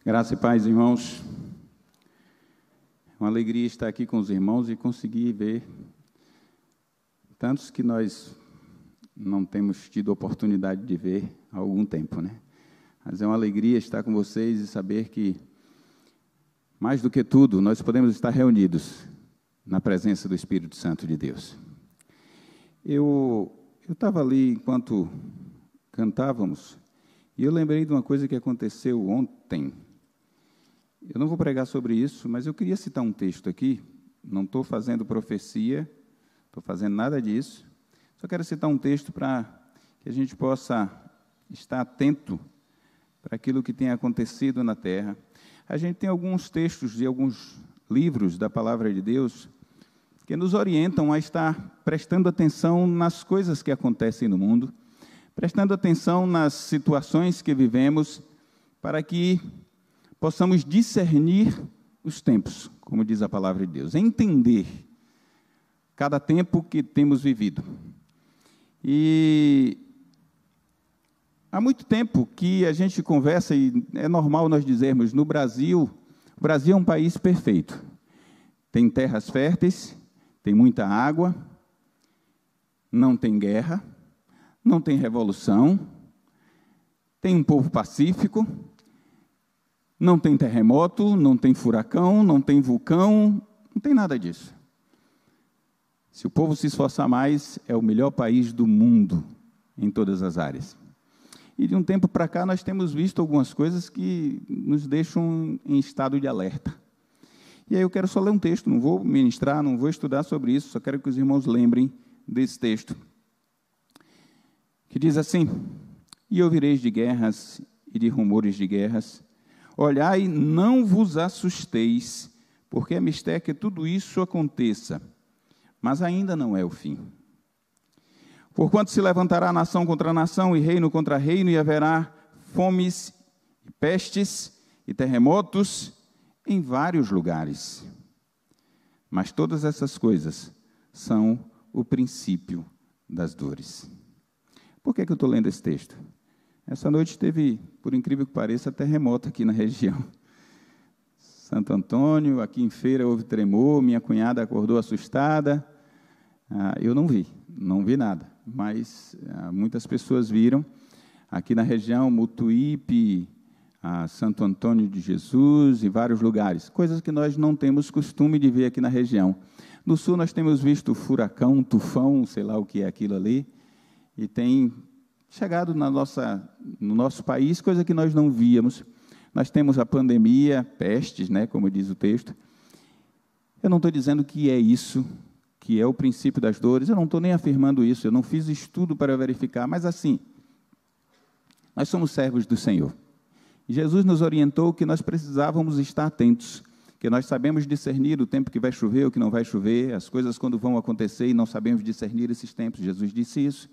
Graça e paz, irmãos. É uma alegria estar aqui com os irmãos e conseguir ver tantos que nós não temos tido oportunidade de ver há algum tempo, né? Mas é uma alegria estar com vocês e saber que, mais do que tudo, nós podemos estar reunidos na presença do Espírito Santo de Deus. Eu estava ali enquanto cantávamos e eu lembrei de uma coisa que aconteceu ontem. Eu não vou pregar sobre isso, mas eu queria citar um texto aqui. Não estou fazendo profecia, estou fazendo nada disso. Só quero citar um texto para que a gente possa estar atento para aquilo que tem acontecido na terra. A gente tem alguns textos de alguns livros da Palavra de Deus que nos orientam a estar prestando atenção nas coisas que acontecem no mundo, prestando atenção nas situações que vivemos, para que possamos discernir os tempos, como diz a Palavra de Deus, entender cada tempo que temos vivido. E há muito tempo que a gente conversa, e é normal nós dizermos, no Brasil, o Brasil é um país perfeito. Tem terras férteis, tem muita água, não tem guerra, não tem revolução, tem um povo pacífico, não tem terremoto, não tem furacão, não tem vulcão, não tem nada disso. Se o povo se esforçar mais, é o melhor país do mundo, em todas as áreas. E de um tempo para cá, nós temos visto algumas coisas que nos deixam em estado de alerta. E aí eu quero só ler um texto, não vou ministrar, não vou estudar sobre isso, só quero que os irmãos lembrem desse texto, que diz assim: E ouvireis de guerras e de rumores de guerras, olhai, não vos assusteis, porque é mistério que tudo isso aconteça, mas ainda não é o fim. Porquanto se levantará nação contra nação, e reino contra reino, e haverá fomes, e pestes, e terremotos em vários lugares. Mas todas essas coisas são o princípio das dores. Por que eu estou lendo esse texto? Essa noite teve, por incrível que pareça, terremoto aqui na região. Santo Antônio, aqui em Feira houve tremor, minha cunhada acordou assustada. Eu não vi nada, mas muitas pessoas viram. Aqui na região, Mutuípe, Santo Antônio de Jesus e vários lugares. Coisas que nós não temos costume de ver aqui na região. No sul nós temos visto furacão, tufão, sei lá o que é aquilo ali, e tem chegado no nosso país, coisa que nós não víamos. Nós temos a pandemia, pestes, né, como diz o texto. Eu não estou dizendo que é isso, que é o princípio das dores, eu não estou nem afirmando isso, eu não fiz estudo para verificar, mas assim, nós somos servos do Senhor. E Jesus nos orientou que nós precisávamos estar atentos, que nós sabemos discernir o tempo que vai chover, o que não vai chover, as coisas quando vão acontecer e não sabemos discernir esses tempos. Jesus disse isso.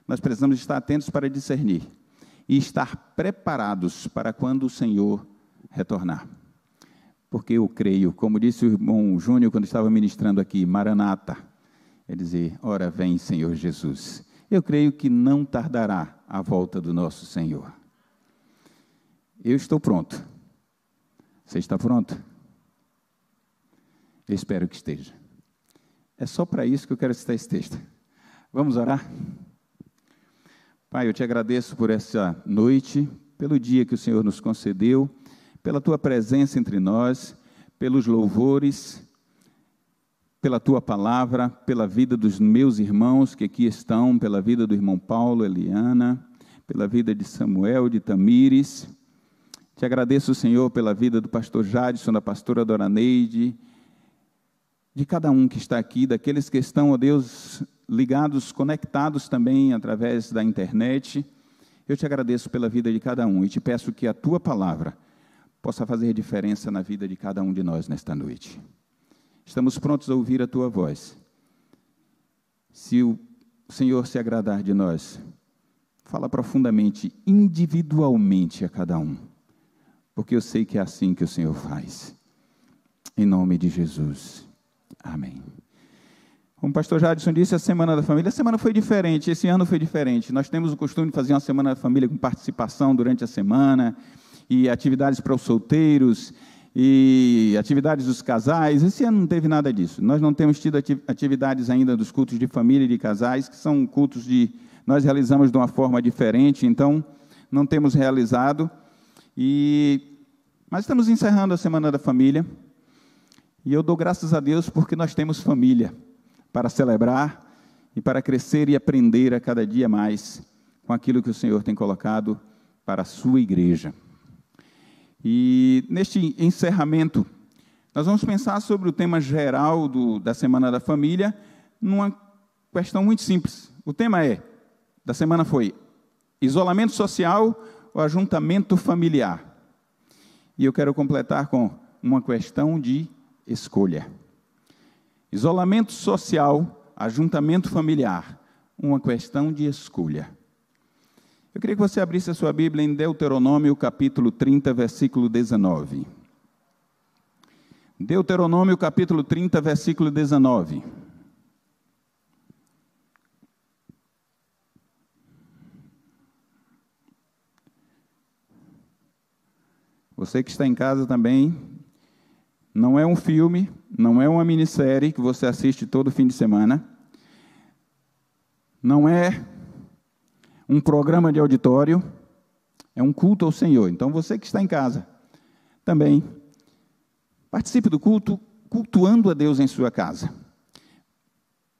Nós precisamos estar atentos para discernir e estar preparados para quando o Senhor retornar. Porque eu creio, como disse o irmão Júnior quando estava ministrando aqui, Maranata, é dizer, ora vem Senhor Jesus. Eu creio que não tardará a volta do nosso Senhor. Eu estou pronto. Você está pronto? Eu espero que esteja. É só para isso que eu quero citar esse texto. Vamos orar? Pai, eu te agradeço por essa noite, pelo dia que o Senhor nos concedeu, pela tua presença entre nós, pelos louvores, pela tua palavra, pela vida dos meus irmãos que aqui estão, pela vida do irmão Paulo, Eliana, pela vida de Samuel, de Tamires. Te agradeço, Senhor, pela vida do pastor Jadson, da pastora Doraneide, de cada um que está aqui, daqueles que estão, ó Deus, ligados, conectados também através da internet. Eu te agradeço pela vida de cada um e te peço que a tua palavra possa fazer diferença na vida de cada um de nós nesta noite. Estamos prontos a ouvir a tua voz. Se o Senhor se agradar de nós, fala profundamente, individualmente a cada um, porque eu sei que é assim que o Senhor faz. Em nome de Jesus. Amém. Como o pastor Jadson disse, a Semana da Família, a semana foi diferente, esse ano foi diferente. Nós temos o costume de fazer uma Semana da Família com participação durante a semana, e atividades para os solteiros, e atividades dos casais. Esse ano não teve nada disso. Nós não temos tido atividades ainda dos cultos de família e de casais, que são cultos nós realizamos de uma forma diferente, então não temos realizado. Mas estamos encerrando a Semana da Família, e eu dou graças a Deus porque nós temos família para celebrar e para crescer e aprender a cada dia mais com aquilo que o Senhor tem colocado para a sua igreja. E neste encerramento, nós vamos pensar sobre o tema geral da Semana da Família, numa questão muito simples. O tema da semana foi isolamento social ou ajuntamento familiar. E eu quero completar com uma questão de escolha. Isolamento social, ajuntamento familiar, uma questão de escolha. Eu queria que você abrisse a sua Bíblia em Deuteronômio, capítulo 30, versículo 19. Deuteronômio, capítulo 30, versículo 19. Você que está em casa também, não é um filme, não é uma minissérie que você assiste todo fim de semana, não é um programa de auditório, é um culto ao Senhor. Então, você que está em casa, também participe do culto, cultuando a Deus em sua casa.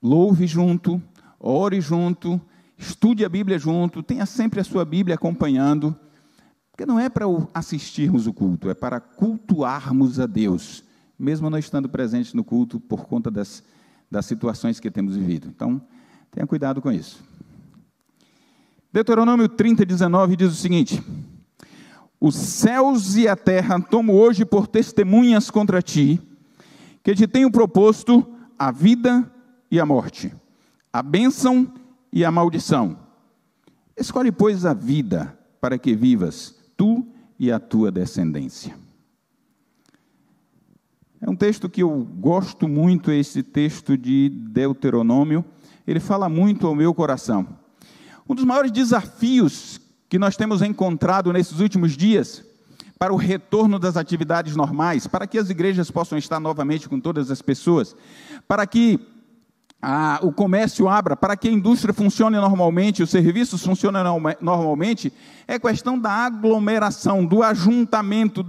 Louve junto, ore junto, estude a Bíblia junto, tenha sempre a sua Bíblia acompanhando, porque não é para assistirmos o culto, é para cultuarmos a Deus, mesmo não estando presentes no culto por conta das situações que temos vivido. Então, tenha cuidado com isso. Deuteronômio 30, 19 diz o seguinte: os céus e a terra tomo hoje por testemunhas contra ti, que te tenho proposto a vida e a morte, a bênção e a maldição. Escolhe, pois, a vida, para que vivas, tu e a tua descendência. É um texto que eu gosto muito, esse texto de Deuteronômio. Ele fala muito ao meu coração. Um dos maiores desafios que nós temos encontrado nesses últimos dias, para o retorno das atividades normais, para que as igrejas possam estar novamente com todas as pessoas, para que o comércio abra, para que a indústria funcione normalmente, os serviços funcionem normalmente, é questão da aglomeração, do ajuntamento,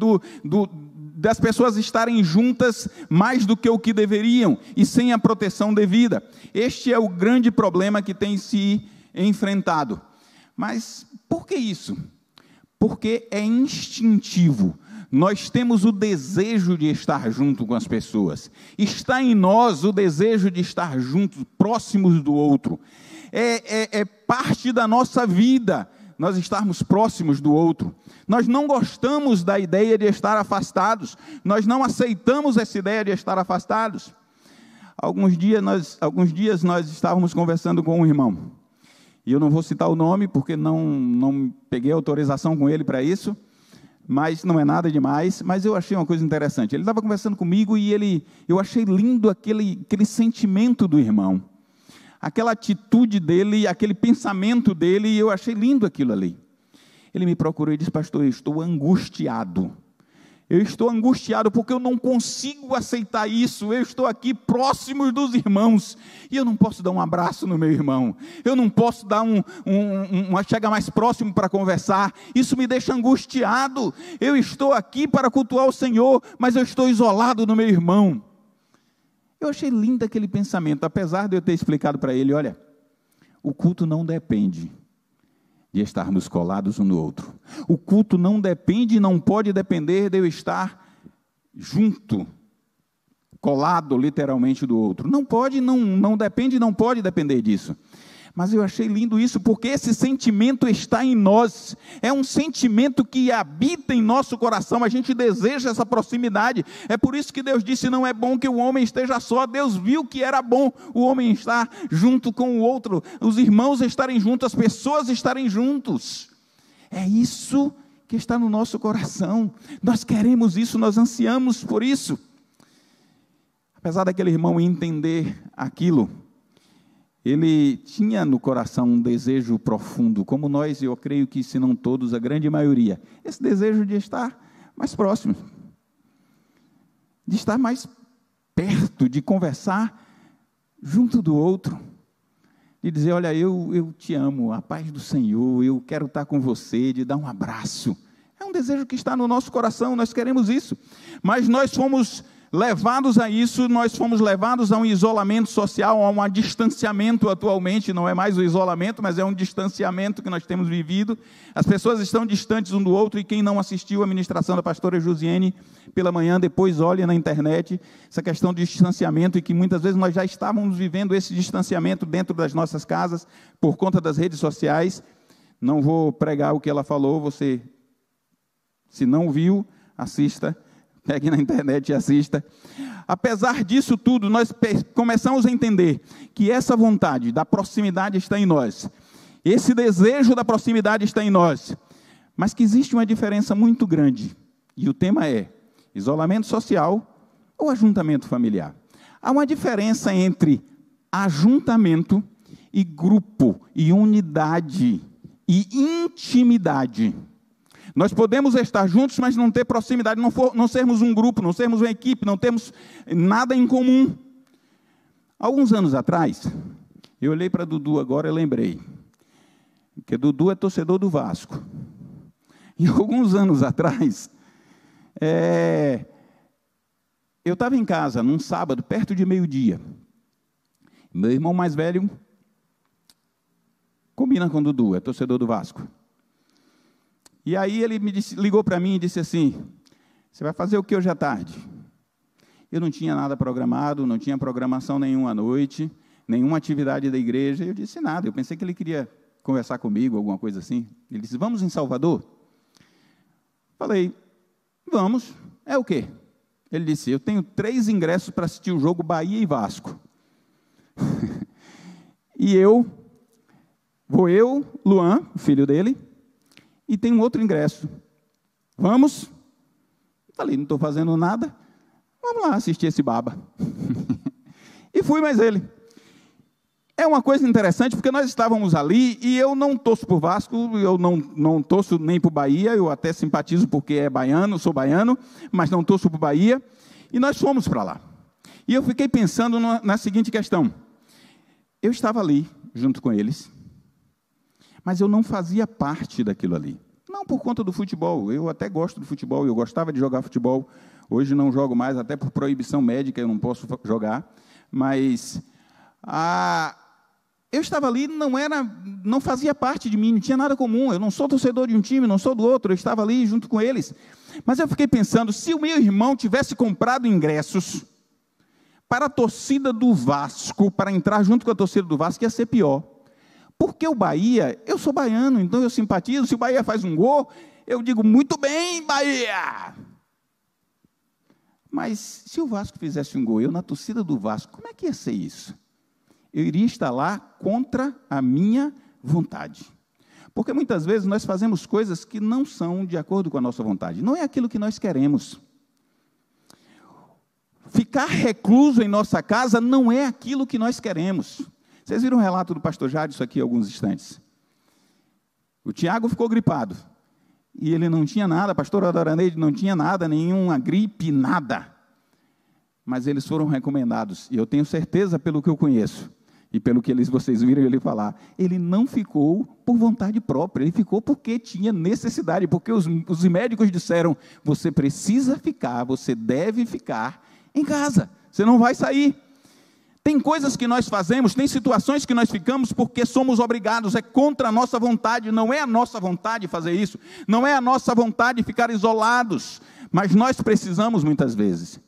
das pessoas estarem juntas mais do que o que deveriam, e sem a proteção devida. Este é o grande problema que tem se enfrentado. Mas por que isso? Porque é instintivo. Nós temos o desejo de estar junto com as pessoas. Está em nós o desejo de estar juntos, próximos do outro. É parte da nossa vida nós estarmos próximos do outro. Nós não gostamos da ideia de estar afastados. Nós não aceitamos essa ideia de estar afastados. Alguns dias nós estávamos conversando com um irmão. E eu não vou citar o nome, porque não peguei autorização com ele para isso, mas não é nada demais. Mas eu achei uma coisa interessante. Ele estava conversando comigo e eu achei lindo aquele sentimento do irmão. Aquela atitude dele, aquele pensamento dele, e eu achei lindo aquilo ali. Ele me procurou e disse: pastor, eu estou angustiado. Eu estou angustiado porque eu não consigo aceitar isso. Eu estou aqui próximo dos irmãos e eu não posso dar um abraço no meu irmão. Eu não posso dar chegar mais próximo para conversar. Isso me deixa angustiado. Eu estou aqui para cultuar o Senhor, mas eu estou isolado no meu irmão. Eu achei lindo aquele pensamento, apesar de eu ter explicado para ele: olha, o culto não depende de estarmos colados um no outro. O culto não depende e não pode depender de eu estar junto, colado literalmente do outro. Não pode, não depende, não pode depender disso. Mas eu achei lindo isso, porque esse sentimento está em nós. É um sentimento que habita em nosso coração. A gente deseja essa proximidade. É por isso que Deus disse: não é bom que o homem esteja só. Deus viu que era bom o homem estar junto com o outro, os irmãos estarem juntos, as pessoas estarem juntos. É isso que está no nosso coração. Nós queremos isso, nós ansiamos por isso. Apesar daquele irmão entender aquilo, ele tinha no coração um desejo profundo, como nós, eu creio que se não todos, a grande maioria, esse desejo de estar mais próximo, de estar mais perto, de conversar junto do outro, de dizer, olha, eu te amo, a paz do Senhor, eu quero estar com você, de dar um abraço. É um desejo que está no nosso coração, nós queremos isso, mas nós fomos levados a isso, nós fomos levados a um isolamento social, a um distanciamento atualmente, não é mais o isolamento, mas é um distanciamento que nós temos vivido. As pessoas estão distantes um do outro, e quem não assistiu à ministração da pastora Josiane pela manhã, depois olhe na internet, essa questão de distanciamento, e que muitas vezes nós já estávamos vivendo esse distanciamento dentro das nossas casas, por conta das redes sociais. Não vou pregar o que ela falou, você, se não viu, assista, pegue na internet e assista. Apesar disso tudo, nós começamos a entender que essa vontade da proximidade está em nós. Esse desejo da proximidade está em nós. Mas que existe uma diferença muito grande. E o tema é isolamento social ou ajuntamento familiar. Há uma diferença entre ajuntamento e grupo, e unidade, e intimidade. Nós podemos estar juntos, mas não ter proximidade, não sermos um grupo, não sermos uma equipe, não termos nada em comum. Alguns anos atrás, eu olhei para Dudu agora e lembrei, que Dudu é torcedor do Vasco. E alguns anos atrás, eu estava em casa, num sábado, perto de meio-dia. Meu irmão mais velho combina com Dudu, é torcedor do Vasco. E aí ele ligou para mim e disse assim, você vai fazer o que hoje à tarde? Eu não tinha nada programado, não tinha programação nenhuma à noite, nenhuma atividade da igreja. Eu disse nada, eu pensei que ele queria conversar comigo, alguma coisa assim. Ele disse, vamos em Salvador? Falei, vamos. É o quê? Ele disse, eu tenho 3 ingressos para assistir o jogo Bahia e Vasco. E vou eu, Luan, o filho dele, e tem um outro ingresso. Vamos? Falei, não estou fazendo nada, vamos lá assistir esse baba. E fui mais ele. É uma coisa interessante, porque nós estávamos ali, e eu não torço por Vasco, eu não torço nem por Bahia, eu até simpatizo porque é baiano, sou baiano, mas não torço por Bahia, e nós fomos para lá. E eu fiquei pensando na seguinte questão, eu estava ali, junto com eles, mas eu não fazia parte daquilo ali. Não por conta do futebol, eu até gosto do futebol, eu gostava de jogar futebol, hoje não jogo mais, até por proibição médica eu não posso jogar, mas eu estava ali, não fazia parte de mim, não tinha nada comum, eu não sou torcedor de um time, não sou do outro, eu estava ali junto com eles. Mas eu fiquei pensando, se o meu irmão tivesse comprado ingressos para a torcida do Vasco, para entrar junto com a torcida do Vasco, ia ser pior. Porque o Bahia, eu sou baiano, então eu simpatizo, se o Bahia faz um gol, eu digo, muito bem, Bahia! Mas se o Vasco fizesse um gol, eu na torcida do Vasco, como é que ia ser isso? Eu iria estar lá contra a minha vontade. Porque muitas vezes nós fazemos coisas que não são de acordo com a nossa vontade, não é aquilo que nós queremos. Ficar recluso em nossa casa não é aquilo que nós queremos. Vocês viram o relato do pastor Jadson aqui há alguns instantes. O Tiago ficou gripado. E ele não tinha nada, a pastora Doraneide não tinha nada, nenhuma gripe, nada. Mas eles foram recomendados. E eu tenho certeza, pelo que eu conheço, e pelo que vocês viram ele falar, ele não ficou por vontade própria, ele ficou porque tinha necessidade, porque os médicos disseram, você precisa ficar, você deve ficar em casa, você não vai sair. Tem coisas que nós fazemos, tem situações que nós ficamos porque somos obrigados, é contra a nossa vontade, não é a nossa vontade fazer isso, não é a nossa vontade ficar isolados, mas nós precisamos muitas vezes.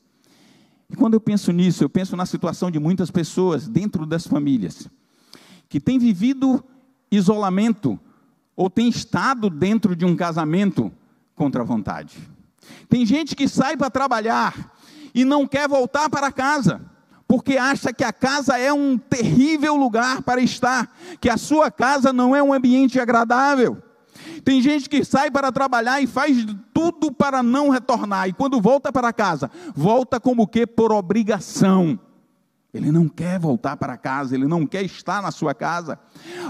E quando eu penso nisso, eu penso na situação de muitas pessoas dentro das famílias, que têm vivido isolamento, ou têm estado dentro de um casamento contra a vontade. Tem gente que sai para trabalhar e não quer voltar para casa, porque acha que a casa é um terrível lugar para estar, que a sua casa não é um ambiente agradável. Tem gente que sai para trabalhar e faz tudo para não retornar, e quando volta para casa, volta como que por obrigação. Ele não quer voltar para casa, ele não quer estar na sua casa.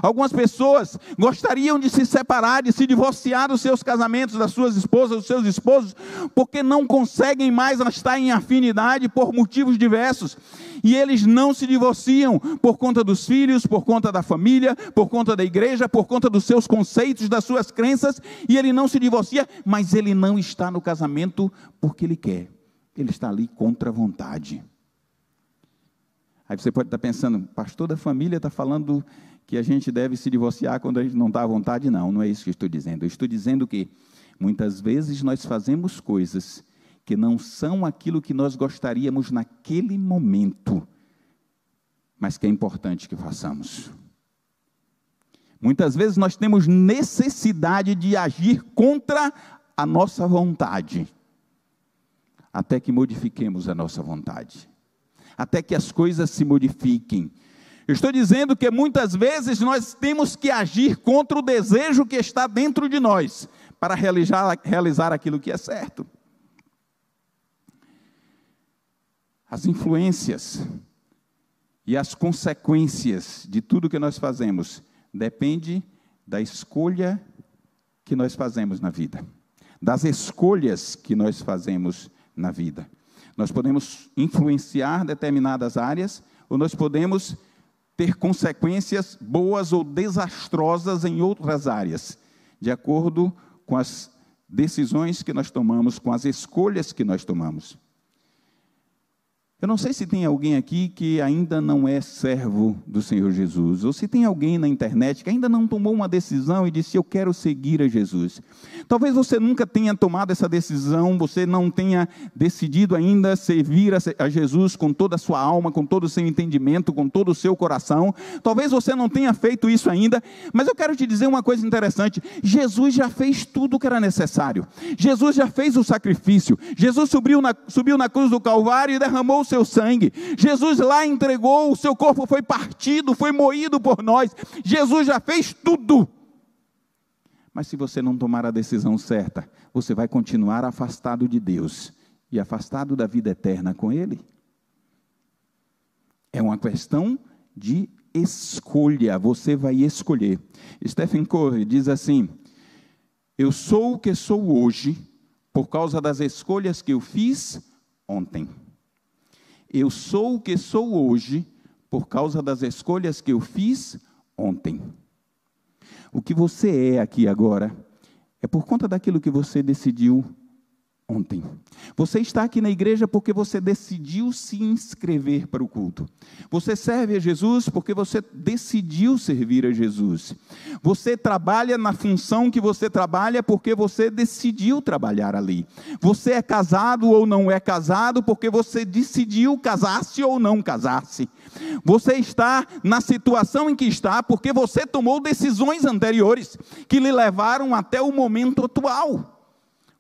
Algumas pessoas gostariam de se separar, de se divorciar dos seus casamentos, das suas esposas, dos seus esposos, porque não conseguem mais estar em afinidade por motivos diversos. E eles não se divorciam por conta dos filhos, por conta da família, por conta da igreja, por conta dos seus conceitos, das suas crenças. E ele não se divorcia, mas ele não está no casamento porque ele quer. Ele está ali contra a vontade. Aí você pode estar pensando, pastor da família está falando que a gente deve se divorciar quando a gente não está à vontade. Não, não é isso que eu estou dizendo. Eu estou dizendo que muitas vezes nós fazemos coisas que não são aquilo que nós gostaríamos naquele momento, mas que é importante que façamos. Muitas vezes nós temos necessidade de agir contra a nossa vontade, até que modifiquemos a nossa vontade. Até que as coisas se modifiquem. Eu estou dizendo que muitas vezes nós temos que agir contra o desejo que está dentro de nós, para realizar aquilo que é certo. As influências e as consequências de tudo que nós fazemos depende da escolha que nós fazemos na vida, das escolhas que nós fazemos na vida. Nós podemos influenciar determinadas áreas, ou nós podemos ter consequências boas ou desastrosas em outras áreas, de acordo com as decisões que nós tomamos, com as escolhas que nós tomamos. Eu não sei se tem alguém aqui que ainda não é servo do Senhor Jesus, ou se tem alguém na internet que ainda não tomou uma decisão e disse, eu quero seguir a Jesus. Talvez você nunca tenha tomado essa decisão, você não tenha decidido ainda servir a Jesus com toda a sua alma, com todo o seu entendimento, com todo o seu coração. Talvez você não tenha feito isso ainda, mas eu quero te dizer uma coisa interessante. Jesus já fez tudo o que era necessário. Jesus já fez o sacrifício. Jesus subiu na cruz do Calvário e derramou o seu sangue. Jesus lá entregou, o seu corpo foi partido, foi moído por nós. Jesus já fez tudo. Mas se você não tomar a decisão certa, você vai continuar afastado de Deus e afastado da vida eterna com Ele. É uma questão de escolha, você vai escolher. Stephen Covey diz assim, eu sou o que sou hoje por causa das escolhas que eu fiz ontem. Eu sou o que sou hoje por causa das escolhas que eu fiz ontem. O que você é aqui agora é por conta daquilo que você decidiu ontem. Você está aqui na igreja porque você decidiu se inscrever para o culto. Você serve a Jesus porque você decidiu servir a Jesus. Você trabalha na função que você trabalha porque você decidiu trabalhar ali. Você é casado ou não é casado porque você decidiu casar-se ou não casar-se. Você está na situação em que está porque você tomou decisões anteriores que lhe levaram até o momento atual.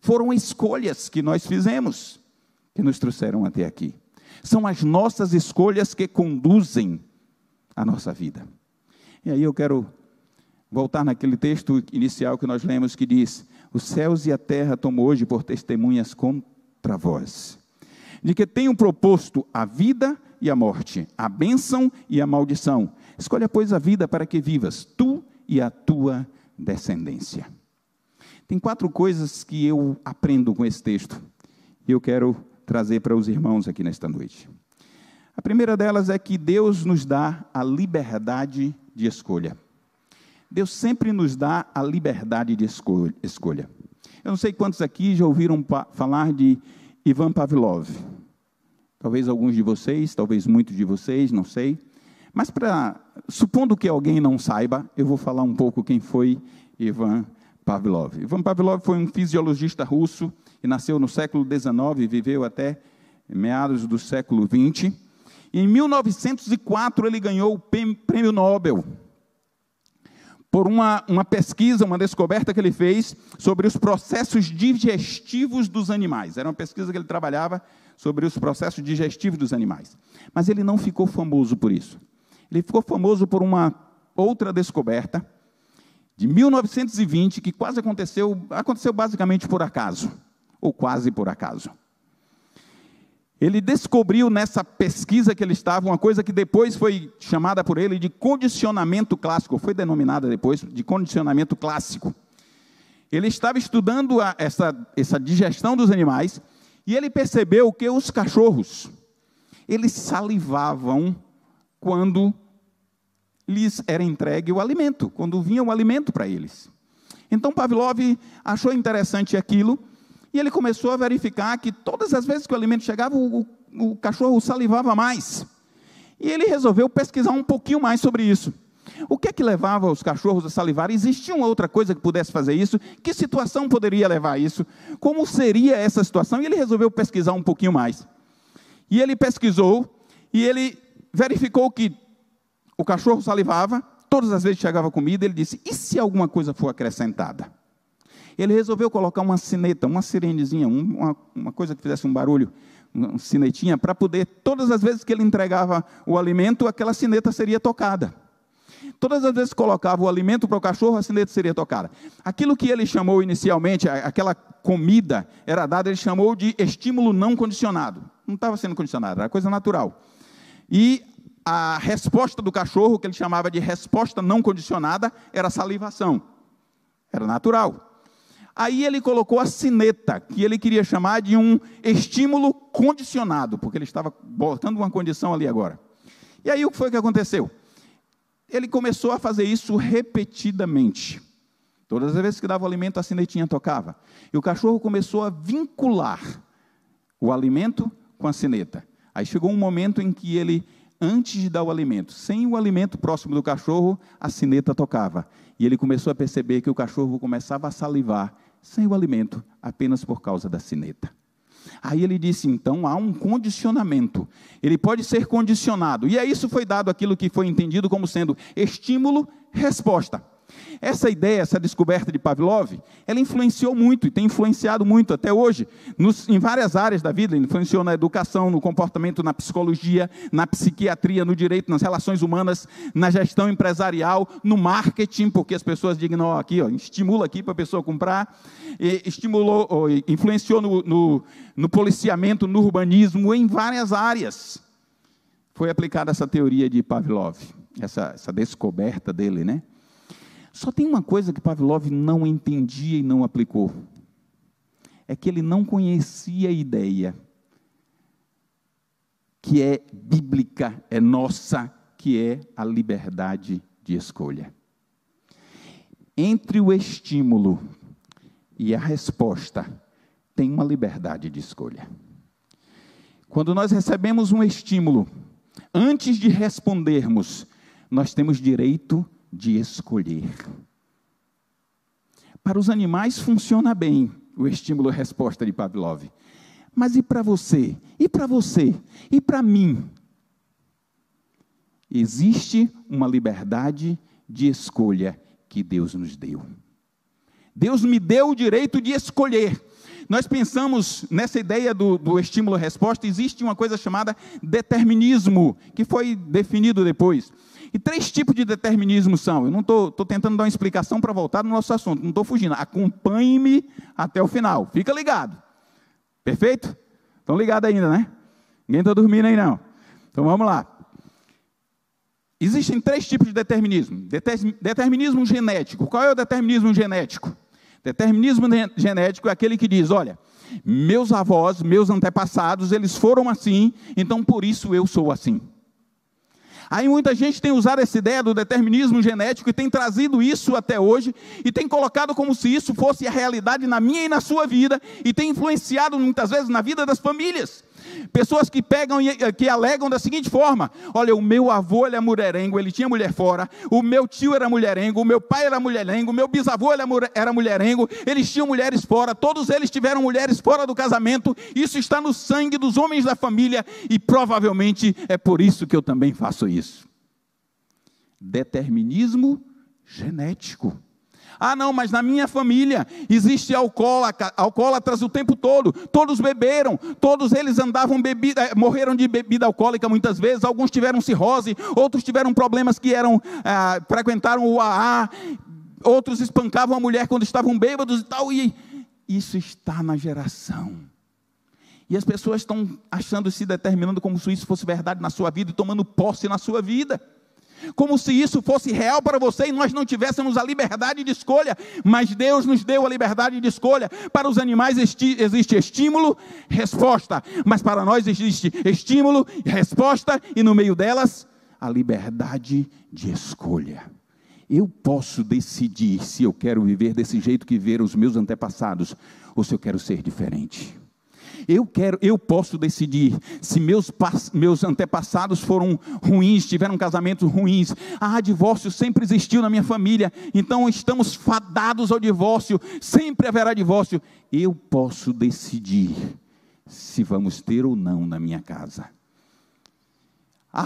Foram escolhas que nós fizemos, que nos trouxeram até aqui. São as nossas escolhas que conduzem a nossa vida. E aí eu quero voltar naquele texto inicial que nós lemos, que diz, os céus e a terra tomam hoje por testemunhas contra vós, de que tenho proposto a vida e a morte, a bênção e a maldição. Escolha, pois, a vida para que vivas, tu e a tua descendência. Tem 4 coisas que eu aprendo com esse texto e eu quero trazer para os irmãos aqui nesta noite. A primeira delas é que Deus nos dá a liberdade de escolha. Deus sempre nos dá a liberdade de escolha. Eu não sei quantos aqui já ouviram falar de Ivan Pavlov. Talvez alguns de vocês, talvez muitos de vocês, não sei. Mas supondo que alguém não saiba, eu vou falar um pouco quem foi Ivan Pavlov. Ivan Pavlov foi um fisiologista russo e nasceu no século XIX e viveu até meados do século XX. E em 1904 ele ganhou o prêmio Nobel por uma pesquisa, uma descoberta que ele fez sobre os processos digestivos dos animais. Era uma pesquisa que ele trabalhava sobre os processos digestivos dos animais. Mas ele não ficou famoso por isso. Ele ficou famoso por uma outra descoberta de 1920, que quase aconteceu basicamente por acaso, ou quase por acaso. Ele descobriu nessa pesquisa que ele estava, uma coisa que depois foi chamada por ele de condicionamento clássico, foi denominada depois de condicionamento clássico. Ele estava estudando essa digestão dos animais, e ele percebeu que os cachorros, eles salivavam quando lhes era entregue o alimento, quando vinha o alimento para eles. Então Pavlov achou interessante aquilo, e ele começou a verificar que todas as vezes que o alimento chegava, o cachorro salivava mais. E ele resolveu pesquisar um pouquinho mais sobre isso. O que é que levava os cachorros a salivar? Existia uma outra coisa que pudesse fazer isso? Que situação poderia levar a isso? Como seria essa situação? E ele resolveu pesquisar um pouquinho mais. E ele pesquisou, e ele verificou que o cachorro salivava, todas as vezes que chegava comida, ele disse, e se alguma coisa for acrescentada? Ele resolveu colocar uma sineta, uma sirenezinha, uma coisa que fizesse um barulho, uma sinetinha, para poder, todas as vezes que ele entregava o alimento, aquela sineta seria tocada. Todas as vezes que colocava o alimento para o cachorro, a sineta seria tocada. Aquilo que ele chamou inicialmente, aquela comida era dada, ele chamou de estímulo não condicionado. Não estava sendo condicionado, era coisa natural. E a resposta do cachorro, que ele chamava de resposta não condicionada, era salivação. Era natural. Aí ele colocou a sineta, que ele queria chamar de um estímulo condicionado, porque ele estava botando uma condição ali agora. E aí o que foi que aconteceu? Ele começou a fazer isso repetidamente. Todas as vezes que dava o alimento, a sinetinha tocava. E o cachorro começou a vincular o alimento com a sineta. Aí chegou um momento em que ele, antes de dar o alimento, sem o alimento próximo do cachorro, a sineta tocava. E ele começou a perceber que o cachorro começava a salivar sem o alimento, apenas por causa da sineta. Aí ele disse, então, há um condicionamento. Ele pode ser condicionado. E a isso foi dado aquilo que foi entendido como sendo estímulo-resposta. Essa ideia, essa descoberta de Pavlov, ela influenciou muito e tem influenciado muito até hoje, em várias áreas da vida. Influenciou na educação, no comportamento, na psicologia, na psiquiatria, no direito, nas relações humanas, na gestão empresarial, no marketing, porque as pessoas dizem, ó, aqui, ó, estimula aqui para a pessoa comprar, influenciou no policiamento, no urbanismo, em várias áreas. Foi aplicada essa teoria de Pavlov, essa descoberta dele, né? Só tem uma coisa que Pavlov não entendia e não aplicou. É que ele não conhecia a ideia que é bíblica, é nossa, que é a liberdade de escolha. Entre o estímulo e a resposta, tem uma liberdade de escolha. Quando nós recebemos um estímulo, antes de respondermos, nós temos direito de escolher. Para os animais funciona bem o estímulo-resposta de Pavlov. Mas e para você? E para você? E para mim? Existe uma liberdade de escolha que Deus nos deu. Deus me deu o direito de escolher. Nós pensamos nessa ideia do estímulo-resposta, existe uma coisa chamada determinismo, que foi definido depois. E 3 tipos de determinismo são, eu não estou tentando dar uma explicação para voltar no nosso assunto, não estou fugindo, acompanhe-me até o final, fica ligado, perfeito? Estão ligados ainda, né? Ninguém está dormindo aí não, então vamos lá. Existem 3 tipos de determinismo. Determinismo genético. Qual é o determinismo genético? Determinismo genético é aquele que diz, olha, meus avós, meus antepassados, eles foram assim, então por isso eu sou assim. Aí muita gente tem usado essa ideia do determinismo genético e tem trazido isso até hoje e tem colocado como se isso fosse a realidade na minha e na sua vida e tem influenciado muitas vezes na vida das famílias. Pessoas que pegam e que alegam da seguinte forma, olha, o meu avô ele é mulherengo, ele tinha mulher fora, o meu tio era mulherengo, o meu pai era mulherengo, o meu bisavô era mulherengo, eles tinham mulheres fora, todos eles tiveram mulheres fora do casamento, isso está no sangue dos homens da família e provavelmente é por isso que eu também faço isso. Determinismo genético. Ah, não, mas na minha família existe alcoólatras o tempo todo. Todos beberam, todos eles morreram de bebida alcoólica muitas vezes. Alguns tiveram cirrose, outros tiveram problemas que frequentaram o AA. Outros espancavam a mulher quando estavam bêbados e tal. E isso está na geração. E as pessoas estão achando, se determinando como se isso fosse verdade na sua vida e tomando posse na sua vida. Como se isso fosse real para você e nós não tivéssemos a liberdade de escolha. Mas Deus nos deu a liberdade de escolha. Para os animais existe estímulo, resposta. Mas para nós existe estímulo, resposta e no meio delas, a liberdade de escolha. Eu posso decidir se eu quero viver desse jeito que viveram os meus antepassados ou se eu quero ser diferente. Eu posso decidir se meus antepassados foram ruins, tiveram casamentos ruins. Divórcio sempre existiu na minha família, então estamos fadados ao divórcio, sempre haverá divórcio. Eu posso decidir se vamos ter ou não na minha casa.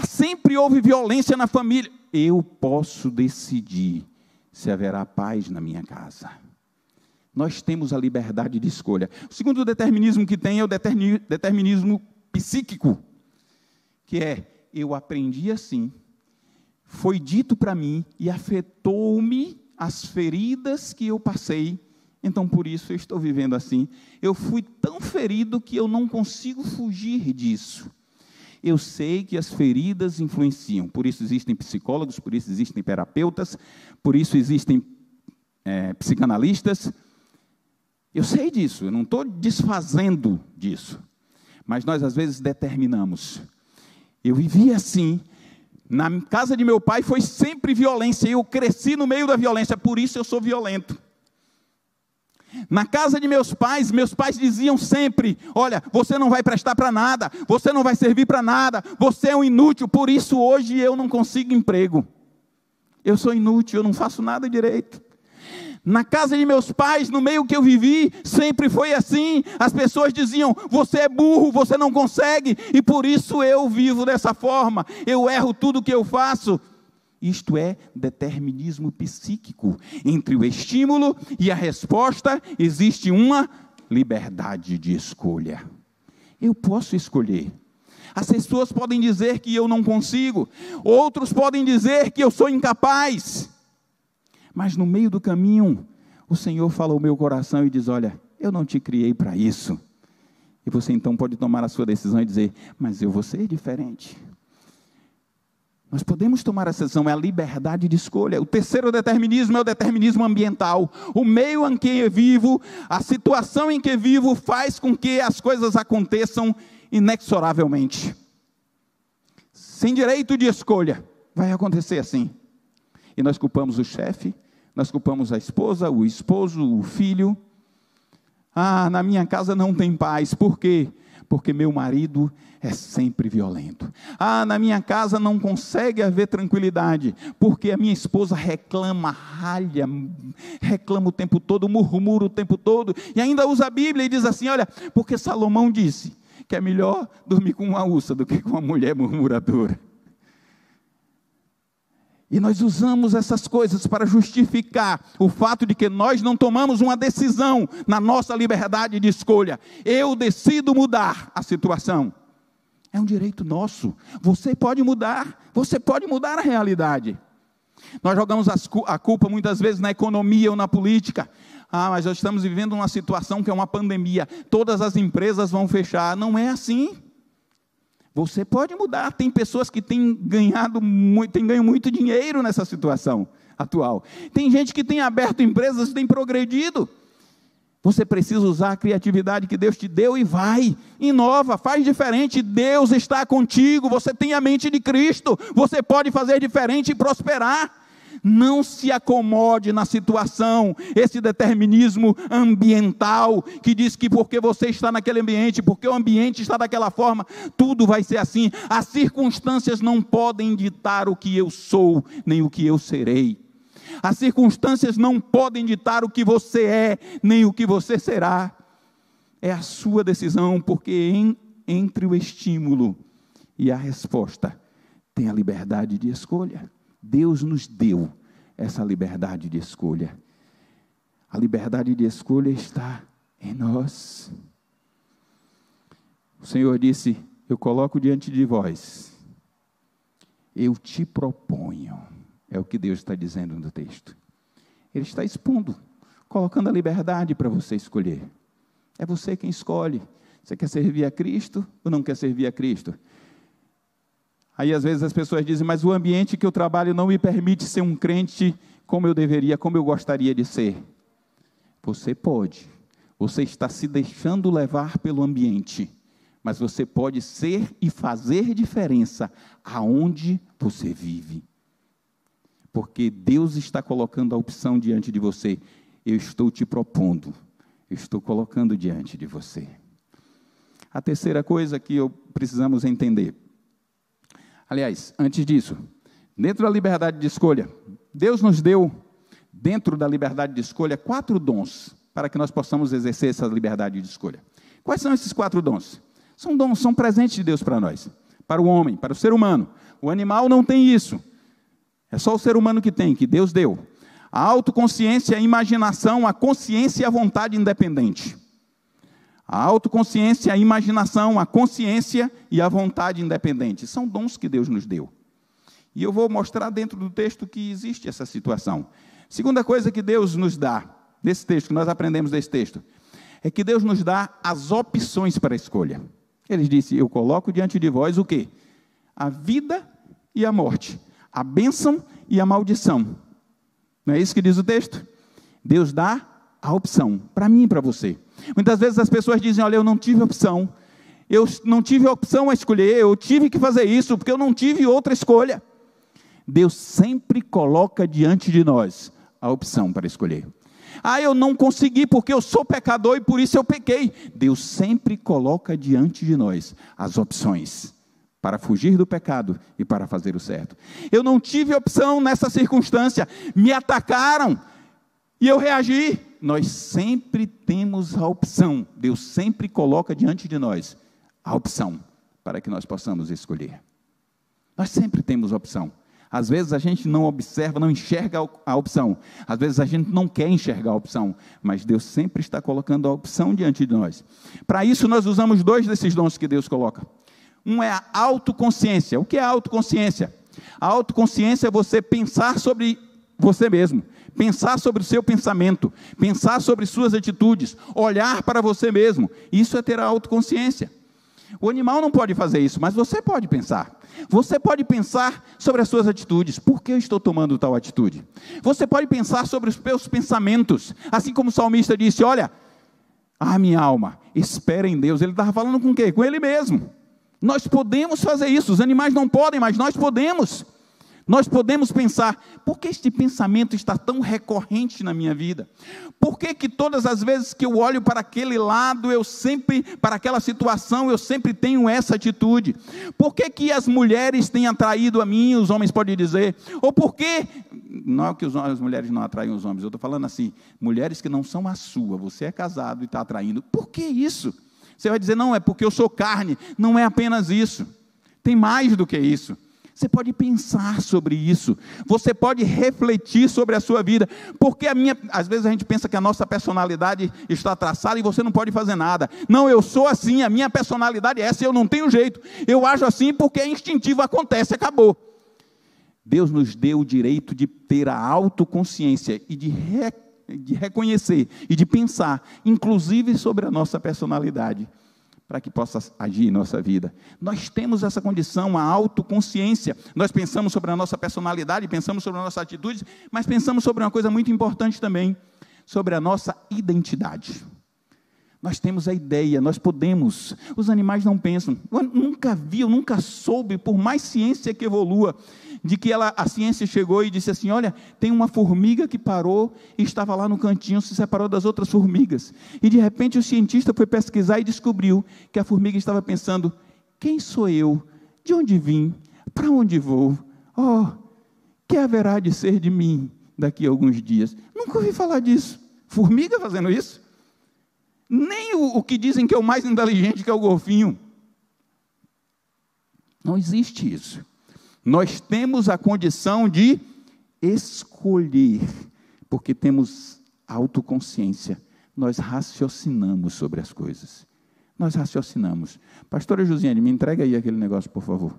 Sempre houve violência na família. Eu posso decidir se haverá paz na minha casa. Nós temos a liberdade de escolha. O segundo determinismo que tem é o determinismo psíquico, que é, eu aprendi assim, foi dito para mim e afetou-me as feridas que eu passei, então por isso eu estou vivendo assim. Eu fui tão ferido que eu não consigo fugir disso. Eu sei que as feridas influenciam, por isso existem psicólogos, por isso existem terapeutas, por isso existem psicanalistas. Eu sei disso, eu não estou desfazendo disso. Mas nós às vezes determinamos. Eu vivi assim. Na casa de meu pai foi sempre violência. Eu cresci no meio da violência, por isso eu sou violento. Na casa de meus pais diziam sempre, olha, você não vai prestar para nada, você não vai servir para nada, você é um inútil, por isso hoje eu não consigo emprego. Eu sou inútil, eu não faço nada direito. Na casa de meus pais, no meio que eu vivi, sempre foi assim. As pessoas diziam, você é burro, você não consegue, e por isso eu vivo dessa forma, eu erro tudo que eu faço. Isto é determinismo psíquico. Entre o estímulo e a resposta, existe uma liberdade de escolha. Eu posso escolher. As pessoas podem dizer que eu não consigo, outros podem dizer que eu sou incapaz. Mas no meio do caminho, o Senhor fala ao meu coração e diz, olha, eu não te criei para isso. E você então pode tomar a sua decisão e dizer, mas eu vou ser diferente. Nós podemos tomar essa decisão, é a liberdade de escolha. O terceiro determinismo é o determinismo ambiental. O meio em que eu vivo, a situação em que vivo faz com que as coisas aconteçam inexoravelmente. Sem direito de escolha, vai acontecer assim. E nós culpamos o chefe, nós culpamos a esposa, o esposo, o filho. Na minha casa não tem paz. Por quê? Porque meu marido é sempre violento. Na minha casa não consegue haver tranquilidade, porque a minha esposa reclama, ralha, reclama o tempo todo, murmura o tempo todo, e ainda usa a Bíblia e diz assim, olha, porque Salomão disse que é melhor dormir com uma ursa do que com uma mulher murmuradora. E nós usamos essas coisas para justificar o fato de que nós não tomamos uma decisão na nossa liberdade de escolha. Eu decido mudar a situação. É um direito nosso. Você pode mudar a realidade. Nós jogamos a culpa muitas vezes na economia ou na política. Mas nós estamos vivendo uma situação que é uma pandemia. Todas as empresas vão fechar. Não é assim. Você pode mudar, tem pessoas que têm ganho muito dinheiro nessa situação atual. Tem gente que tem aberto empresas e tem progredido. Você precisa usar a criatividade que Deus te deu e vai, inova, faz diferente. Deus está contigo, você tem a mente de Cristo, você pode fazer diferente e prosperar. Não se acomode na situação, esse determinismo ambiental, que diz que porque você está naquele ambiente, porque o ambiente está daquela forma, tudo vai ser assim. As circunstâncias não podem ditar o que eu sou, nem o que eu serei. As circunstâncias não podem ditar o que você é, nem o que você será. É a sua decisão, porque entre o estímulo e a resposta, tem a liberdade de escolha. Deus nos deu essa liberdade de escolha. A liberdade de escolha está em nós. O Senhor disse, eu coloco diante de vós, eu te proponho. É o que Deus está dizendo no texto. Ele está expondo, colocando a liberdade para você escolher. É você quem escolhe. Você quer servir a Cristo ou não quer servir a Cristo? Aí, às vezes, as pessoas dizem, mas o ambiente que eu trabalho não me permite ser um crente como eu deveria, como eu gostaria de ser. Você pode. Você está se deixando levar pelo ambiente. Mas você pode ser e fazer diferença aonde você vive. Porque Deus está colocando a opção diante de você. Eu estou te propondo. Eu estou colocando diante de você. A terceira coisa que precisamos entender. Aliás, antes disso, dentro da liberdade de escolha, Deus nos deu, dentro da liberdade de escolha, 4 dons, para que nós possamos exercer essa liberdade de escolha. Quais são esses 4 dons? São dons, são presentes de Deus para nós, para o homem, para o ser humano. O animal não tem isso. É só o ser humano que tem, que Deus deu. A autoconsciência, a imaginação, a consciência e a vontade independente. A autoconsciência, a imaginação, a consciência e a vontade independente. São dons que Deus nos deu. E eu vou mostrar dentro do texto que existe essa situação. Segunda coisa que Deus nos dá, desse texto, que nós aprendemos desse texto, é que Deus nos dá as opções para a escolha. Ele disse, eu coloco diante de vós o quê? A vida e a morte, a bênção e a maldição. Não é isso que diz o texto? Deus dá a opção, para mim e para você. Muitas vezes as pessoas dizem, olha, eu não tive opção a escolher, eu tive que fazer isso, porque eu não tive outra escolha. Deus sempre coloca diante de nós a opção para escolher. Ah, eu não consegui porque eu sou pecador e por isso eu pequei. Deus sempre coloca diante de nós as opções para fugir do pecado e para fazer o certo. Eu não tive opção nessa circunstância, me atacaram e eu reagi. Nós sempre temos a opção, Deus sempre coloca diante de nós a opção para que nós possamos escolher. Nós sempre temos opção. Às vezes a gente não observa, não enxerga a opção. Às vezes a gente não quer enxergar a opção, mas Deus sempre está colocando a opção diante de nós. Para isso nós usamos 2 desses dons que Deus coloca. Um é a autoconsciência. O que é a autoconsciência? A autoconsciência é você pensar sobre você mesmo, pensar sobre o seu pensamento, pensar sobre suas atitudes, olhar para você mesmo. Isso é ter a autoconsciência. O animal não pode fazer isso, mas você pode pensar. Você pode pensar sobre as suas atitudes. Por que eu estou tomando tal atitude? Você pode pensar sobre os seus pensamentos. Assim como o salmista disse, olha, minha alma, espera em Deus. Ele estava falando com quem? Com ele mesmo. Nós podemos fazer isso. Os animais não podem, mas nós podemos. Nós podemos pensar, por que este pensamento está tão recorrente na minha vida? Por que que todas as vezes que eu olho para aquele lado, para aquela situação, eu sempre tenho essa atitude? Por que que as mulheres têm atraído a mim, os homens podem dizer? Ou por que, não é que as mulheres não atraem os homens, eu estou falando assim, mulheres que não são a sua, você é casado e está atraindo, por que isso? Você vai dizer, não, é porque eu sou carne, não é apenas isso, tem mais do que isso. Você pode pensar sobre isso, você pode refletir sobre a sua vida, porque às vezes a gente pensa que a nossa personalidade está traçada e você não pode fazer nada. Não, eu sou assim, a minha personalidade é essa, eu não tenho jeito, eu ajo assim porque é instintivo, acontece, acabou. Deus nos deu o direito de ter a autoconsciência e de reconhecer e de pensar, inclusive sobre a nossa personalidade, para que possa agir em nossa vida. Nós temos essa condição, a autoconsciência. Nós pensamos sobre a nossa personalidade, pensamos sobre as nossas atitudes, mas pensamos sobre uma coisa muito importante também, sobre a nossa identidade. Nós temos a ideia, nós podemos. Os animais não pensam. Eu nunca soube, por mais ciência que evolua, de que a ciência chegou e disse assim, olha, tem uma formiga que parou e estava lá no cantinho, se separou das outras formigas. E de repente o cientista foi pesquisar e descobriu que a formiga estava pensando, quem sou eu? De onde vim? Para onde vou? Que haverá de ser de mim daqui a alguns dias? Nunca ouvi falar disso. Formiga fazendo isso? Nem o que dizem que é o mais inteligente, que é o golfinho. Não existe isso. Nós temos a condição de escolher, porque temos autoconsciência. Nós raciocinamos sobre as coisas. Nós raciocinamos. Pastora Josiane, me entrega aí aquele negócio, por favor.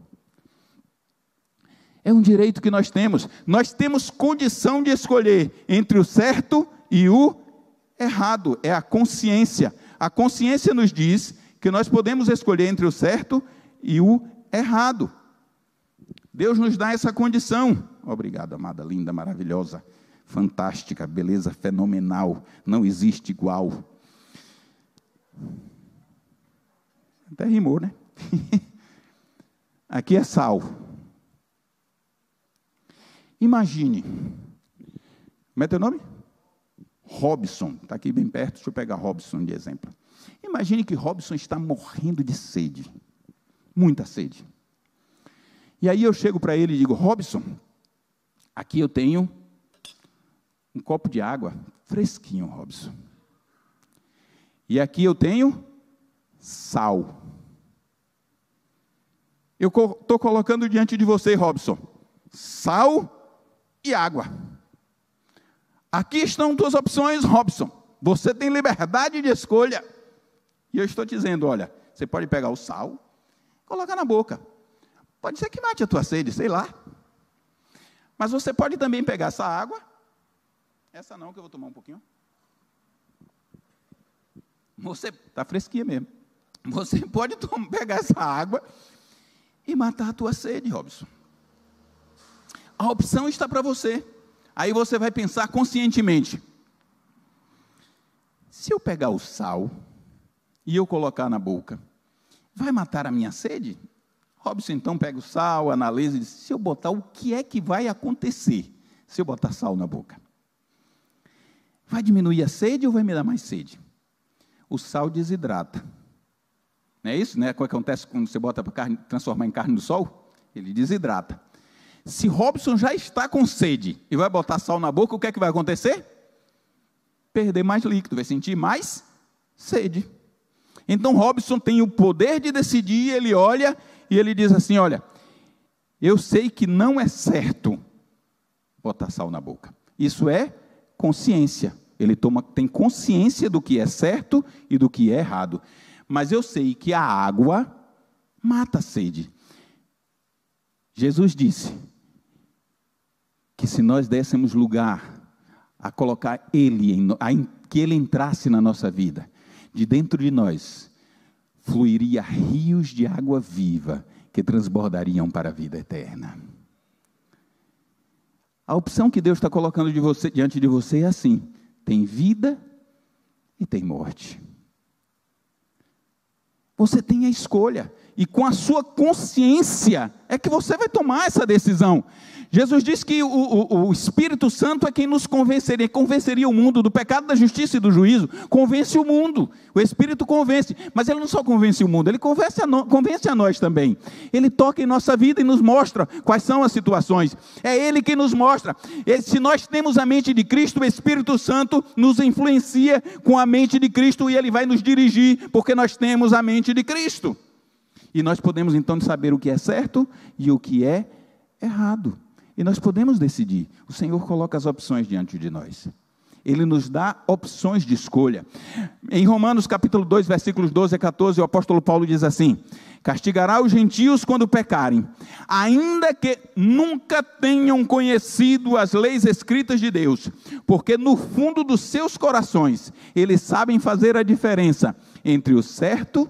É um direito que nós temos. Nós temos condição de escolher entre o certo e o errado. É a consciência. A consciência nos diz que nós podemos escolher entre o certo e o errado. Deus nos dá essa condição. Obrigado, amada, linda, maravilhosa, fantástica, beleza fenomenal, não existe igual. Até rimou, né? Aqui é sal. Imagine, como é teu nome? Robson, está aqui bem perto, deixa eu pegar Robson de exemplo. Imagine que Robson está morrendo de sede, muita sede. E aí eu chego para ele e digo, Robson, aqui eu tenho um copo de água, fresquinho, Robson. E aqui eu tenho sal. Eu estou colocando diante de você, Robson, sal e água. Aqui estão duas opções, Robson. Você tem liberdade de escolha. E eu estou te dizendo, olha, você pode pegar o sal, colocar na boca. Pode ser que mate a tua sede, sei lá. Mas você pode também pegar essa água. Essa não, que eu vou tomar um pouquinho. Você, está fresquinha mesmo. Você pode pegar essa água e matar a tua sede, Robson. A opção está para você. Aí você vai pensar conscientemente. Se eu pegar o sal e eu colocar na boca, vai matar a minha sede? Robson, então, pega o sal, analisa e diz, se eu botar, o que é que vai acontecer se eu botar sal na boca? Vai diminuir a sede ou vai me dar mais sede? O sal desidrata. Não é isso? Né? O que acontece quando você bota para carne, transformar em carne do sol? Ele desidrata. Se Robson já está com sede e vai botar sal na boca, o que é que vai acontecer? Perder mais líquido, vai sentir mais sede. Então Robson tem o poder de decidir, ele olha e ele diz assim, olha, eu sei que não é certo botar sal na boca. Isso é consciência. Ele tem consciência do que é certo e do que é errado. Mas eu sei que a água mata a sede. Jesus disse que se nós dessemos lugar a colocar Ele, que Ele entrasse na nossa vida, de dentro de nós, fluiria rios de água viva que transbordariam para a vida eterna. A opção que Deus está colocando diante de você é assim, tem vida e tem morte. Você tem a escolha, e com a sua consciência é que você vai tomar essa decisão. Jesus disse que o Espírito Santo é quem nos convenceria o mundo do pecado, da justiça e do juízo. Convence o mundo, o Espírito convence, mas Ele não só convence o mundo, Ele convence a nós também. Ele toca em nossa vida e nos mostra quais são as situações. É Ele que nos mostra. Se nós temos a mente de Cristo, o Espírito Santo nos influencia com a mente de Cristo e Ele vai nos dirigir, porque nós temos a mente de Cristo. E nós podemos então saber o que é certo e o que é errado. E nós podemos decidir. O Senhor coloca as opções diante de nós. Ele nos dá opções de escolha. Em Romanos capítulo 2, versículos 12 a 14, o apóstolo Paulo diz assim, castigará os gentios quando pecarem, ainda que nunca tenham conhecido as leis escritas de Deus, porque no fundo dos seus corações, eles sabem fazer a diferença entre o certo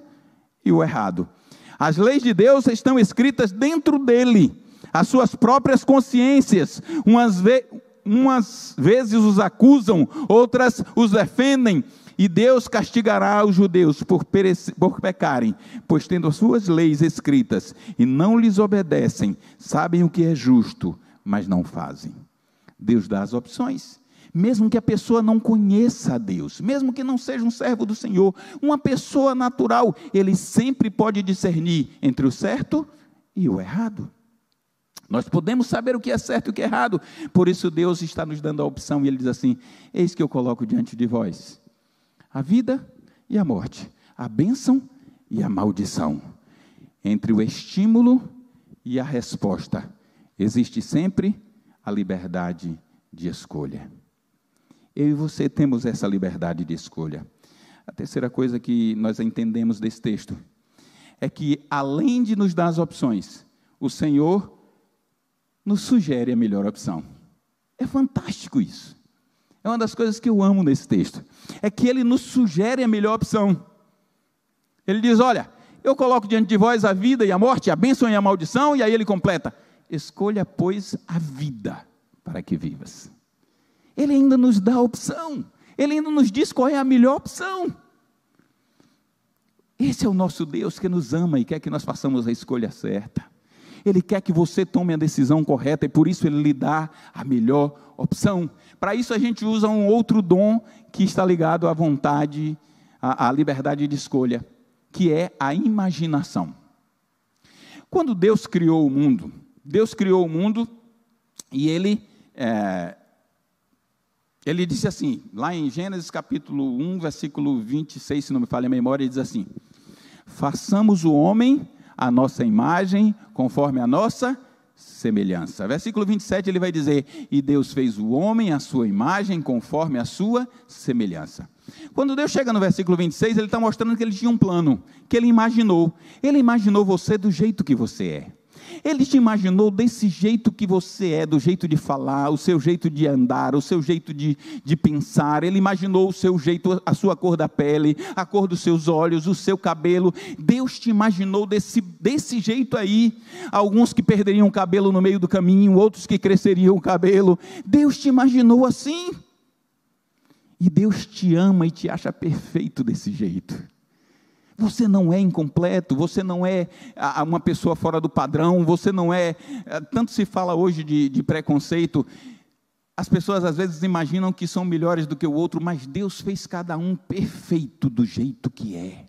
e o errado. As leis de Deus estão escritas dentro dele, as suas próprias consciências, umas vezes os acusam, outras os defendem, e Deus castigará os judeus por pecarem, pois tendo as suas leis escritas e não lhes obedecem, sabem o que é justo, mas não fazem. Deus dá as opções. Mesmo que a pessoa não conheça a Deus, mesmo que não seja um servo do Senhor, uma pessoa natural, ele sempre pode discernir entre o certo e o errado. Nós podemos saber o que é certo e o que é errado, por isso Deus está nos dando a opção, e Ele diz assim, eis que eu coloco diante de vós, a vida e a morte, a bênção e a maldição. Entre o estímulo e a resposta, existe sempre a liberdade de escolha. Eu e você temos essa liberdade de escolha. A terceira coisa que nós entendemos desse texto é que, além de nos dar as opções, o Senhor nos sugere a melhor opção. É fantástico isso. É uma das coisas que eu amo nesse texto. É que Ele nos sugere a melhor opção. Ele diz, olha, eu coloco diante de vós a vida e a morte, a bênção e a maldição, e aí ele completa, escolha, pois, a vida para que vivas. Ele ainda nos dá a opção, ele ainda nos diz qual é a melhor opção. Esse é o nosso Deus que nos ama e quer que nós façamos a escolha certa. Ele quer que você tome a decisão correta e por isso ele lhe dá a melhor opção. Para isso a gente usa um outro dom que está ligado à vontade, à liberdade de escolha, que é a imaginação. Quando Deus criou o mundo e ele disse assim, lá em Gênesis capítulo 1, versículo 26, se não me falha a memória, ele diz assim, façamos o homem a nossa imagem, conforme a nossa semelhança. Versículo 27, ele vai dizer, e Deus fez o homem à sua imagem, conforme a sua semelhança. Quando Deus chega no versículo 26, ele está mostrando que ele tinha um plano, que ele imaginou você do jeito que você é. Ele te imaginou desse jeito que você é, do jeito de falar, o seu jeito de andar, o seu jeito de pensar. Ele imaginou o seu jeito, a sua cor da pele, a cor dos seus olhos, o seu cabelo. Deus te imaginou desse jeito aí. Alguns que perderiam o cabelo no meio do caminho, outros que cresceriam o cabelo. Deus te imaginou assim. E Deus te ama e te acha perfeito desse jeito. Você não é incompleto, você não é uma pessoa fora do padrão, você não é... Tanto se fala hoje de preconceito, as pessoas às vezes imaginam que são melhores do que o outro, mas Deus fez cada um perfeito do jeito que é.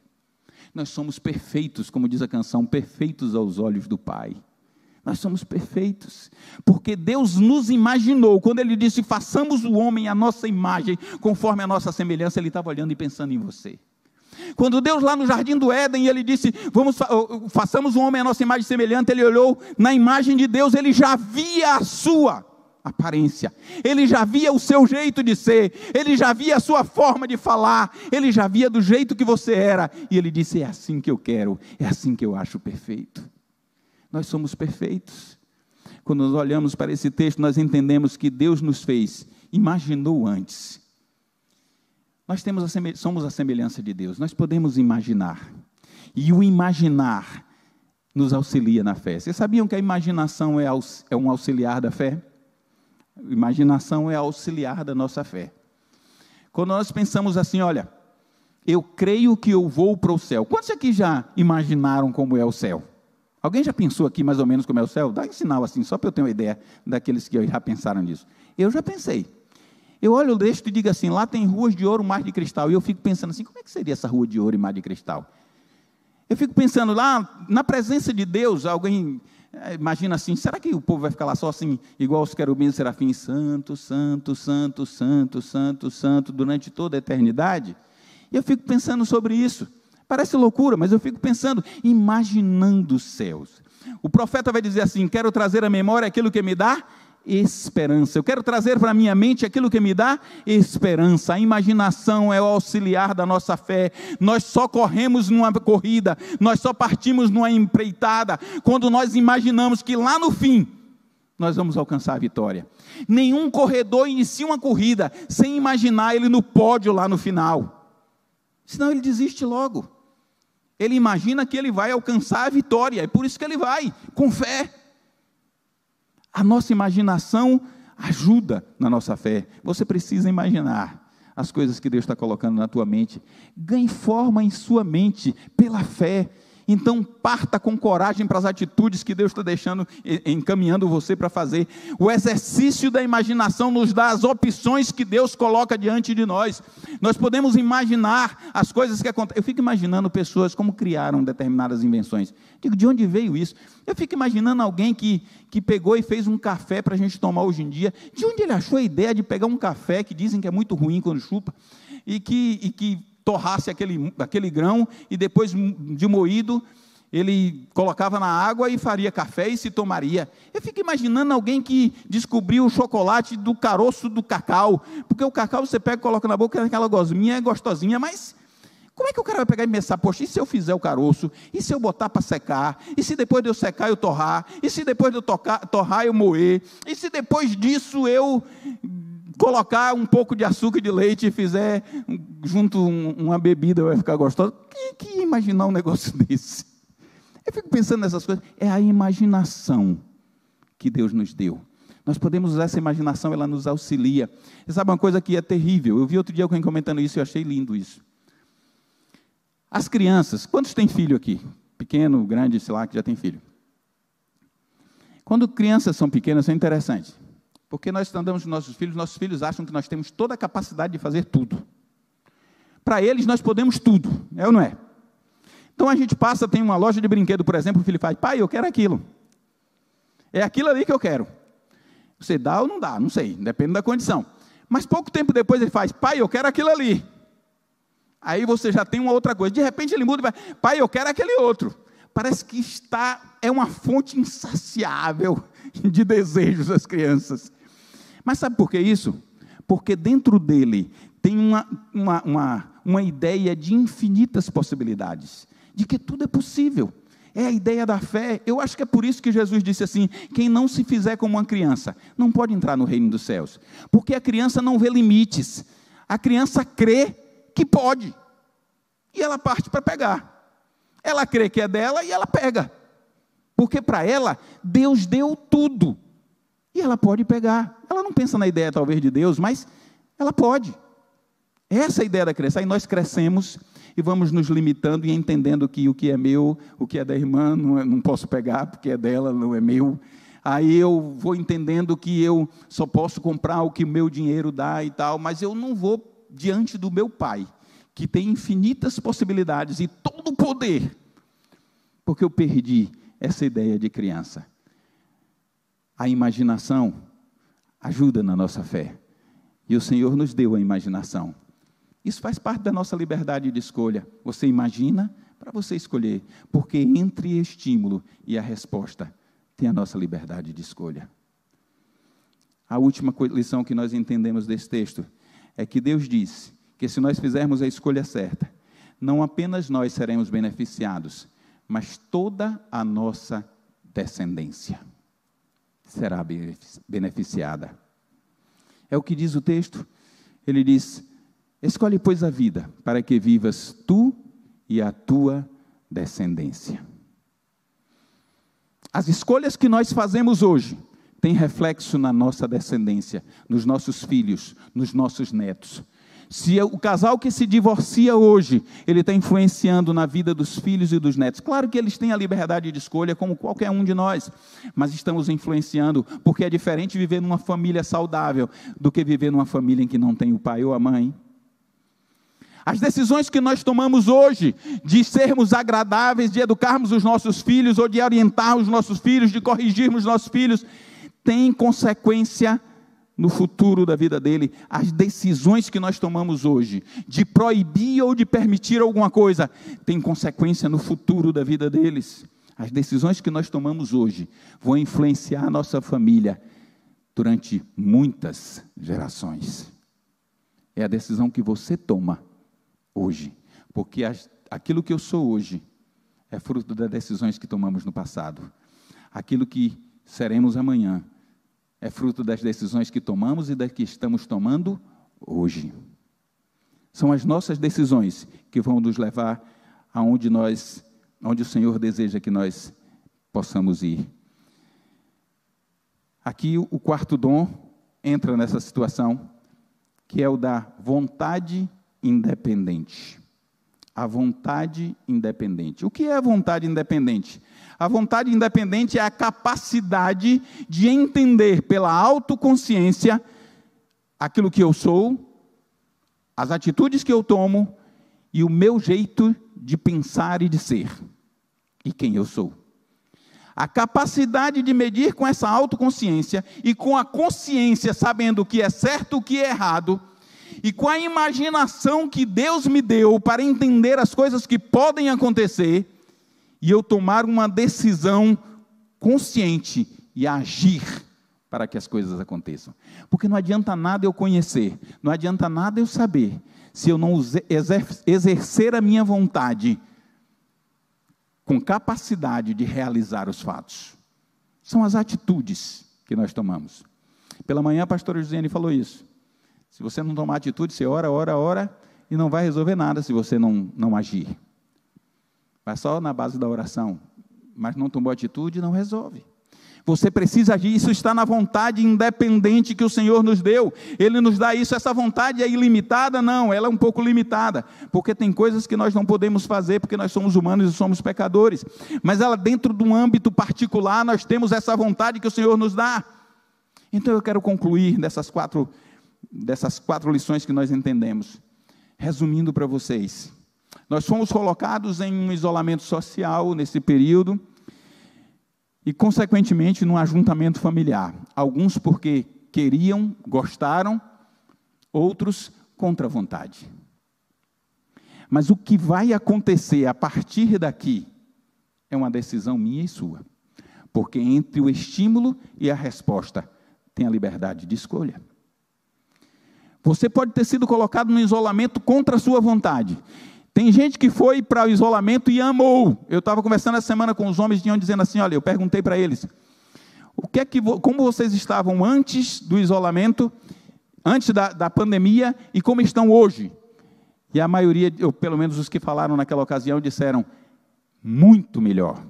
Nós somos perfeitos, como diz a canção, perfeitos aos olhos do Pai. Nós somos perfeitos, porque Deus nos imaginou, quando Ele disse, façamos o homem à nossa imagem, conforme a nossa semelhança, Ele estava olhando e pensando em você. Quando Deus lá no jardim do Éden, Ele disse, façamos o homem à nossa imagem semelhante, Ele olhou na imagem de Deus, Ele já via a sua aparência, Ele já via o seu jeito de ser, Ele já via a sua forma de falar, Ele já via do jeito que você era, e Ele disse, é assim que eu quero, é assim que eu acho perfeito. Nós somos perfeitos. Quando nós olhamos para esse texto, nós entendemos que Deus nos fez, imaginou antes. Nós somos a semelhança de Deus, nós podemos imaginar, e o imaginar nos auxilia na fé. Vocês sabiam que a imaginação é um auxiliar da fé? A imaginação é auxiliar da nossa fé. Quando nós pensamos assim, olha, eu creio que eu vou para o céu. Quantos aqui já imaginaram como é o céu? Alguém já pensou aqui mais ou menos como é o céu? Dá um sinal assim, só para eu ter uma ideia daqueles que já pensaram nisso. Eu já pensei. Eu olho o texto e digo assim, lá tem ruas de ouro, mar de cristal. E eu fico pensando assim, como é que seria essa rua de ouro e mar de cristal? Eu fico pensando lá, na presença de Deus, alguém imagina assim, será que o povo vai ficar lá só assim, igual os querubins e serafins, santo, santo, santo, santo, santo, santo, durante toda a eternidade? E eu fico pensando sobre isso. Parece loucura, mas eu fico pensando, imaginando os céus. O profeta vai dizer assim, quero trazer à memória aquilo que me dá esperança. Eu quero trazer para a minha mente aquilo que me dá esperança. A imaginação é o auxiliar da nossa fé. Nós só corremos numa corrida, nós só partimos numa empreitada, quando nós imaginamos que lá no fim, nós vamos alcançar a vitória. Nenhum corredor inicia uma corrida sem imaginar ele no pódio lá no final. Senão ele desiste logo. Ele imagina que ele vai alcançar a vitória, é por isso que ele vai, com fé. A nossa imaginação ajuda na nossa fé. Você precisa imaginar as coisas que Deus está colocando na tua mente. Ganhe forma em sua mente pela fé. Então parta com coragem para as atitudes que Deus está encaminhando você para fazer. O exercício da imaginação nos dá as opções que Deus coloca diante de nós. Nós podemos imaginar as coisas que acontecem. Eu fico imaginando pessoas como criaram determinadas invenções. Digo, de onde veio isso? Eu fico imaginando alguém que pegou e fez um café para a gente tomar hoje em dia. De onde ele achou a ideia de pegar um café que dizem que é muito ruim quando chupa e que torrasse aquele grão e depois de moído, ele colocava na água e faria café e se tomaria. Eu fico imaginando alguém que descobriu o chocolate do caroço do cacau, porque o cacau você pega e coloca na boca, aquela gosminha é gostosinha, mas como é que o cara vai pegar e pensar, poxa, e se eu fizer o caroço? E se eu botar para secar? E se depois de eu secar eu torrar? E se depois de eu torrar eu moer? E se depois disso eu colocar um pouco de açúcar e de leite e fizer junto uma bebida vai ficar gostosa. Quem ia imaginar um negócio desse? Eu fico pensando nessas coisas. É a imaginação que Deus nos deu. Nós podemos usar essa imaginação, ela nos auxilia. Você sabe uma coisa que é terrível? Eu vi outro dia alguém comentando isso e eu achei lindo isso. As crianças, quantos têm filho aqui? Pequeno, grande, sei lá, que já tem filho. Quando crianças são pequenas, é interessante. Porque nós andamos com nossos filhos acham que nós temos toda a capacidade de fazer tudo. Para eles, nós podemos tudo, é ou não é? Então, a gente passa, tem uma loja de brinquedo, por exemplo, o filho faz, pai, eu quero aquilo. É aquilo ali que eu quero. Você dá ou não dá, não sei, depende da condição. Mas pouco tempo depois ele faz, pai, eu quero aquilo ali. Aí você já tem uma outra coisa. De repente ele muda e vai, pai, eu quero aquele outro. Parece que é uma fonte insaciável de desejos das crianças. Mas sabe por que isso? Porque dentro dele tem uma ideia de infinitas possibilidades, de que tudo é possível. É a ideia da fé. Eu acho que é por isso que Jesus disse assim, quem não se fizer como uma criança, não pode entrar no reino dos céus. Porque a criança não vê limites. A criança crê que pode. E ela parte para pegar. Ela crê que é dela e ela pega. Porque para ela, Deus deu tudo. E ela pode pegar. Ela não pensa na ideia talvez de Deus, mas ela pode. Essa é a ideia da criança. Aí nós crescemos e vamos nos limitando e entendendo que o que é meu, o que é da irmã, não posso pegar, porque é dela, não é meu. Aí eu vou entendendo que eu só posso comprar o que o meu dinheiro dá e tal, mas eu não vou diante do meu Pai, que tem infinitas possibilidades e todo o poder, porque eu perdi essa ideia de criança. A imaginação ajuda na nossa fé, e o Senhor nos deu a imaginação. Isso faz parte da nossa liberdade de escolha. Você imagina para você escolher, porque entre estímulo e a resposta tem a nossa liberdade de escolha. A última lição que nós entendemos desse texto é que Deus diz que se nós fizermos a escolha certa, não apenas nós seremos beneficiados, mas toda a nossa descendência será beneficiada. É o que diz o texto. Ele diz, escolhe, pois, a vida, para que vivas tu e a tua descendência. As escolhas que nós fazemos hoje têm reflexo na nossa descendência, nos nossos filhos, nos nossos netos. Se o casal que se divorcia hoje, ele está influenciando na vida dos filhos e dos netos. Claro que eles têm a liberdade de escolha, como qualquer um de nós, mas estamos influenciando, porque é diferente viver numa família saudável do que viver numa família em que não tem o pai ou a mãe. As decisões que nós tomamos hoje, de sermos agradáveis, de educarmos os nossos filhos, ou de orientar os nossos filhos, de corrigirmos os nossos filhos, têm consequência no futuro da vida dele. As decisões que nós tomamos hoje, de proibir ou de permitir alguma coisa, têm consequência no futuro da vida deles. As decisões que nós tomamos hoje vão influenciar a nossa família durante muitas gerações. É a decisão que você toma hoje, porque aquilo que eu sou hoje é fruto das decisões que tomamos no passado. Aquilo que seremos amanhã é fruto das decisões que tomamos e das que estamos tomando hoje. São as nossas decisões que vão nos levar aonde onde o Senhor deseja que nós possamos ir. Aqui o quarto dom entra nessa situação, que é o da vontade independente. A vontade independente. O que é a vontade independente? A vontade independente é a capacidade de entender pela autoconsciência aquilo que eu sou, as atitudes que eu tomo e o meu jeito de pensar e de ser, e quem eu sou. A capacidade de medir com essa autoconsciência e com a consciência sabendo o que é certo, o que é errado, e com a imaginação que Deus me deu para entender as coisas que podem acontecer, e eu tomar uma decisão consciente e agir para que as coisas aconteçam. Porque não adianta nada eu conhecer, não adianta nada eu saber, se eu não exercer a minha vontade com capacidade de realizar os fatos. São as atitudes que nós tomamos. Pela manhã a pastora Josiane falou isso. Se você não tomar atitude, você ora, e não vai resolver nada se você não agir. Vai só na base da oração, mas não tomou atitude, não resolve. Você precisa agir, isso está na vontade independente que o Senhor nos deu. Ele nos dá isso, essa vontade é ilimitada? Não, ela é um pouco limitada, porque tem coisas que nós não podemos fazer, porque nós somos humanos e somos pecadores. Mas ela, dentro de um âmbito particular, nós temos essa vontade que o Senhor nos dá. Então eu quero concluir dessas quatro lições que nós entendemos. Resumindo para vocês, nós fomos colocados em um isolamento social nesse período, e, consequentemente, num ajuntamento familiar. Alguns porque queriam, gostaram, outros contra a vontade. Mas o que vai acontecer a partir daqui é uma decisão minha e sua. Porque entre o estímulo e a resposta tem a liberdade de escolha. Você pode ter sido colocado no isolamento contra a sua vontade. Tem gente que foi para o isolamento e amou. Eu estava conversando essa semana com os homens, tinham dizendo assim, olha, eu perguntei para eles, como vocês estavam antes do isolamento, antes da pandemia, e como estão hoje? E a maioria, ou pelo menos os que falaram naquela ocasião, disseram, muito melhor.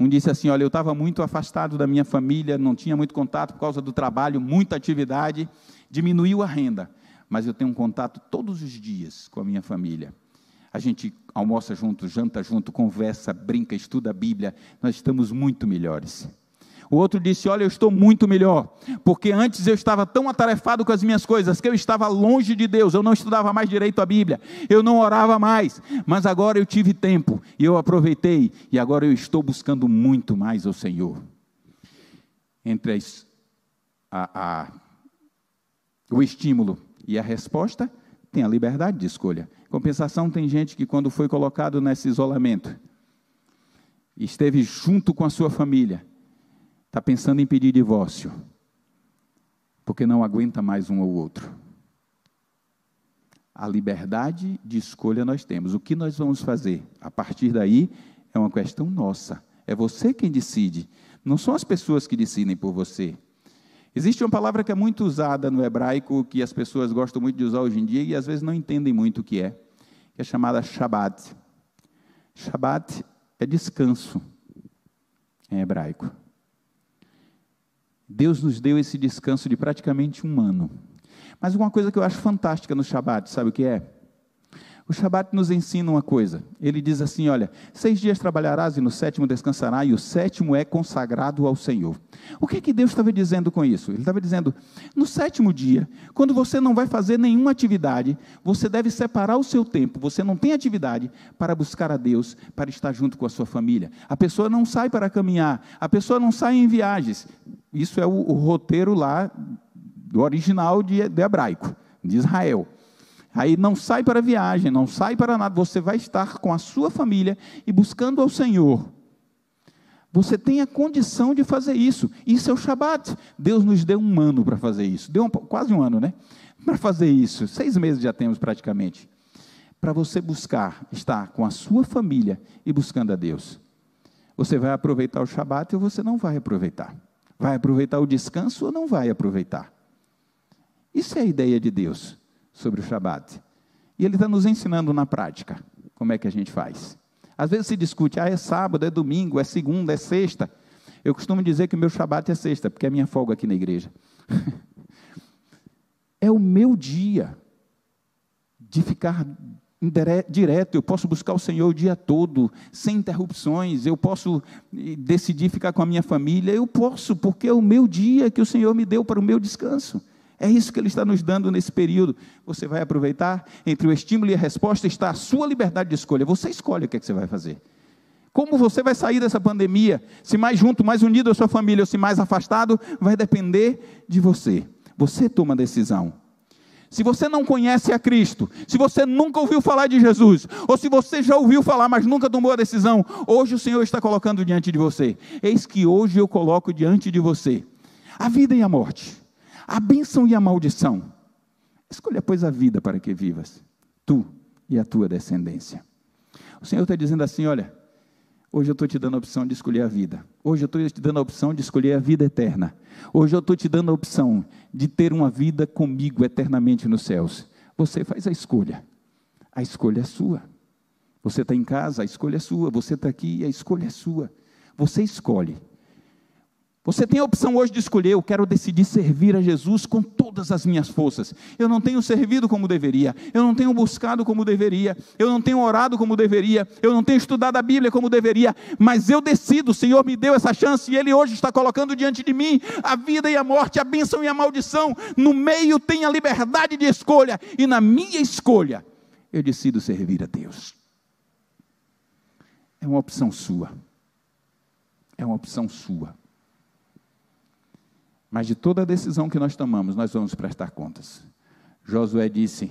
Um disse assim, olha, eu estava muito afastado da minha família, não tinha muito contato por causa do trabalho, muita atividade, diminuiu a renda, mas eu tenho um contato todos os dias com a minha família. A gente almoça junto, janta junto, conversa, brinca, estuda a Bíblia. Nós estamos muito melhores. O outro disse, olha, eu estou muito melhor, porque antes eu estava tão atarefado com as minhas coisas, que eu estava longe de Deus, eu não estudava mais direito a Bíblia, eu não orava mais, mas agora eu tive tempo, e eu aproveitei, e agora eu estou buscando muito mais ao Senhor. Entre o estímulo e a resposta, tem a liberdade de escolha. Compensação, tem gente que quando foi colocado nesse isolamento, esteve junto com a sua família, está pensando em pedir divórcio, porque não aguenta mais um ou outro. A liberdade de escolha nós temos. O que nós vamos fazer? A partir daí, é uma questão nossa. É você quem decide. Não são as pessoas que decidem por você. Existe uma palavra que é muito usada no hebraico, que as pessoas gostam muito de usar hoje em dia, e às vezes não entendem muito o que é chamada Shabbat. Shabbat é descanso, em hebraico. Deus nos deu esse descanso de praticamente um ano. Mas uma coisa que eu acho fantástica no Shabbat, sabe o que é? O Shabbat nos ensina uma coisa. Ele diz assim, olha, 6 dias trabalharás e no 7º descansarás, e o 7º é consagrado ao Senhor. O que Deus estava dizendo com isso? Ele estava dizendo, no 7º dia, quando você não vai fazer nenhuma atividade, você deve separar o seu tempo, você não tem atividade, para buscar a Deus, para estar junto com a sua família. A pessoa não sai para caminhar, a pessoa não sai em viagens. Isso é o roteiro lá, do original de hebraico, de Israel. Aí não sai para viagem, não sai para nada, você vai estar com a sua família e buscando ao Senhor. Você tem a condição de fazer isso. Isso é o Shabat. Deus nos deu um ano para fazer isso. Deu quase um ano, né? Para fazer isso. 6 meses já temos praticamente. Para você buscar estar com a sua família e buscando a Deus. Você vai aproveitar o Shabat ou você não vai aproveitar? Vai aproveitar o descanso ou não vai aproveitar? Isso é a ideia de Deus sobre o Shabat. E Ele está nos ensinando na prática como é que a gente faz. Às vezes se discute, é sábado, é domingo, é segunda, é sexta. Eu costumo dizer que o meu Shabat é sexta, porque é a minha folga aqui na igreja. É o meu dia de ficar direto, eu posso buscar o Senhor o dia todo, sem interrupções, eu posso decidir ficar com a minha família, eu posso, porque é o meu dia que o Senhor me deu para o meu descanso. É isso que Ele está nos dando nesse período. Você vai aproveitar? Entre o estímulo e a resposta está a sua liberdade de escolha. Você escolhe o que é que você vai fazer. Como você vai sair dessa pandemia? Se mais junto, mais unido à sua família, ou se mais afastado, vai depender de você. Você toma a decisão. Se você não conhece a Cristo, se você nunca ouviu falar de Jesus, ou se você já ouviu falar, mas nunca tomou a decisão, hoje o Senhor está colocando diante de você. Eis que hoje eu coloco diante de você a vida e a morte, a bênção e a maldição. Escolha, pois, a vida para que vivas, tu e a tua descendência. O Senhor está dizendo assim, olha, hoje eu estou te dando a opção de escolher a vida. Hoje eu estou te dando a opção de escolher a vida eterna. Hoje eu estou te dando a opção de ter uma vida comigo eternamente nos céus. Você faz a escolha. A escolha é sua. Você está em casa, a escolha é sua. Você está aqui, a escolha é sua. Você escolhe. Você tem a opção hoje de escolher: eu quero decidir servir a Jesus com todas as minhas forças. Eu não tenho servido como deveria, eu não tenho buscado como deveria, eu não tenho orado como deveria, eu não tenho estudado a Bíblia como deveria, mas eu decido. O Senhor me deu essa chance e Ele hoje está colocando diante de mim a vida e a morte, a bênção e a maldição. No meio tem a liberdade de escolha, e na minha escolha eu decido servir a Deus. É uma opção sua. É uma opção sua. Mas de toda a decisão que nós tomamos, nós vamos prestar contas. Josué disse: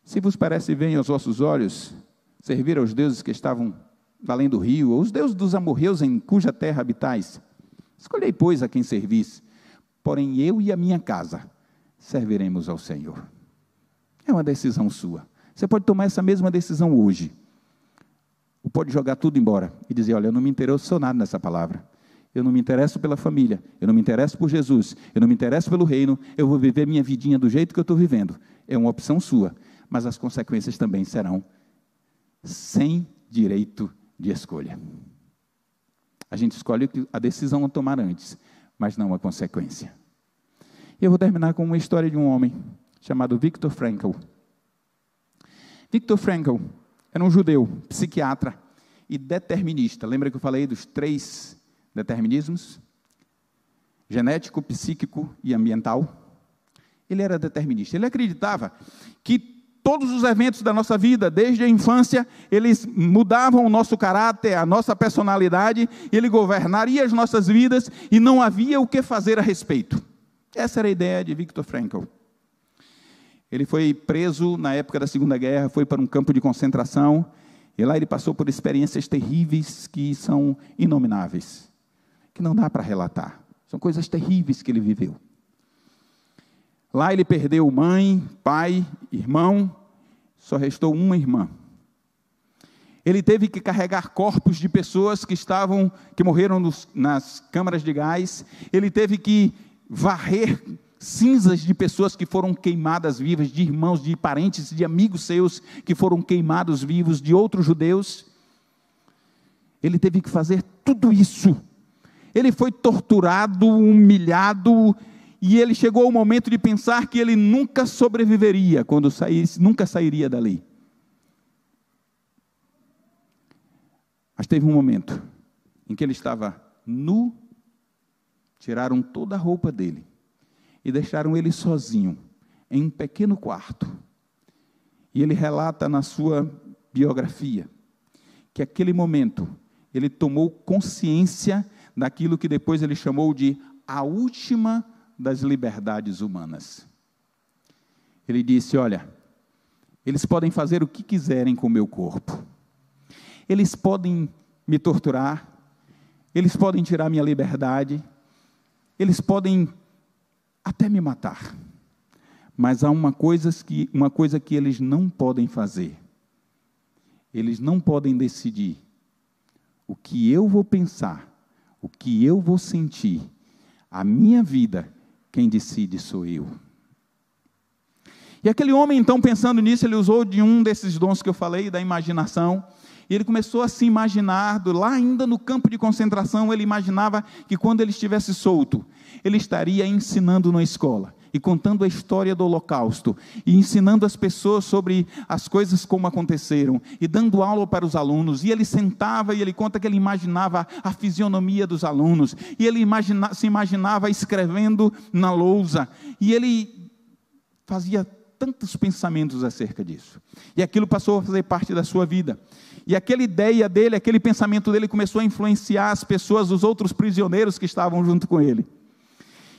se vos parece bem aos vossos olhos servir aos deuses que estavam além do rio, ou os deuses dos amorreus em cuja terra habitais, escolhei, pois, a quem servis. Porém, eu e a minha casa serviremos ao Senhor. É uma decisão sua. Você pode tomar essa mesma decisão hoje. Ou pode jogar tudo embora e dizer: olha, eu não me interesso nada nessa palavra. Eu não me interesso pela família, eu não me interesso por Jesus, eu não me interesso pelo reino, eu vou viver minha vidinha do jeito que eu estou vivendo. É uma opção sua, mas as consequências também serão sem direito de escolha. A gente escolhe a decisão a tomar antes, mas não a consequência. E eu vou terminar com uma história de um homem chamado Viktor Frankl. Viktor Frankl era um judeu, psiquiatra e determinista. Lembra que eu falei dos 3 determinismos? Genético, psíquico e ambiental. Ele era determinista. Ele acreditava que todos os eventos da nossa vida, desde a infância, eles mudavam o nosso caráter, a nossa personalidade, ele governaria as nossas vidas e não havia o que fazer a respeito. Essa era a ideia de Viktor Frankl. Ele foi preso na época da Segunda Guerra, foi para um campo de concentração, e lá ele passou por experiências terríveis que são inomináveis, que não dá para relatar. São coisas terríveis que ele viveu. Lá ele perdeu mãe, pai, irmão, só restou uma irmã. Ele teve que carregar corpos de pessoas que morreram nas câmaras de gás. Ele teve que varrer cinzas de pessoas que foram queimadas vivas, de irmãos, de parentes, de amigos seus que foram queimados vivos, de outros judeus. Ele teve que fazer tudo isso. Ele foi torturado, humilhado, e ele chegou ao momento de pensar que ele nunca sobreviveria quando saísse, nunca sairia dali. Mas teve um momento em que ele estava nu, tiraram toda a roupa dele e deixaram ele sozinho, em um pequeno quarto. E ele relata na sua biografia, que aquele momento, ele tomou consciência daquilo que depois ele chamou de a última das liberdades humanas. Ele disse: olha, eles podem fazer o que quiserem com o meu corpo. Eles podem me torturar, eles podem tirar minha liberdade, eles podem até me matar, mas há uma coisa que eles não podem fazer. Eles não podem decidir o que eu vou pensar, o que eu vou sentir. A minha vida, quem decide sou eu. E aquele homem, então, pensando nisso, ele usou de um desses dons que eu falei, da imaginação, e ele começou a se imaginar, lá ainda no campo de concentração, ele imaginava que quando ele estivesse solto, ele estaria ensinando na escola, e contando a história do Holocausto, e ensinando as pessoas sobre as coisas como aconteceram, e dando aula para os alunos. E ele sentava e ele conta que ele imaginava a fisionomia dos alunos, e ele se imaginava escrevendo na lousa, e ele fazia tantos pensamentos acerca disso, e aquilo passou a fazer parte da sua vida, e aquela ideia dele, aquele pensamento dele começou a influenciar as pessoas, os outros prisioneiros que estavam junto com ele.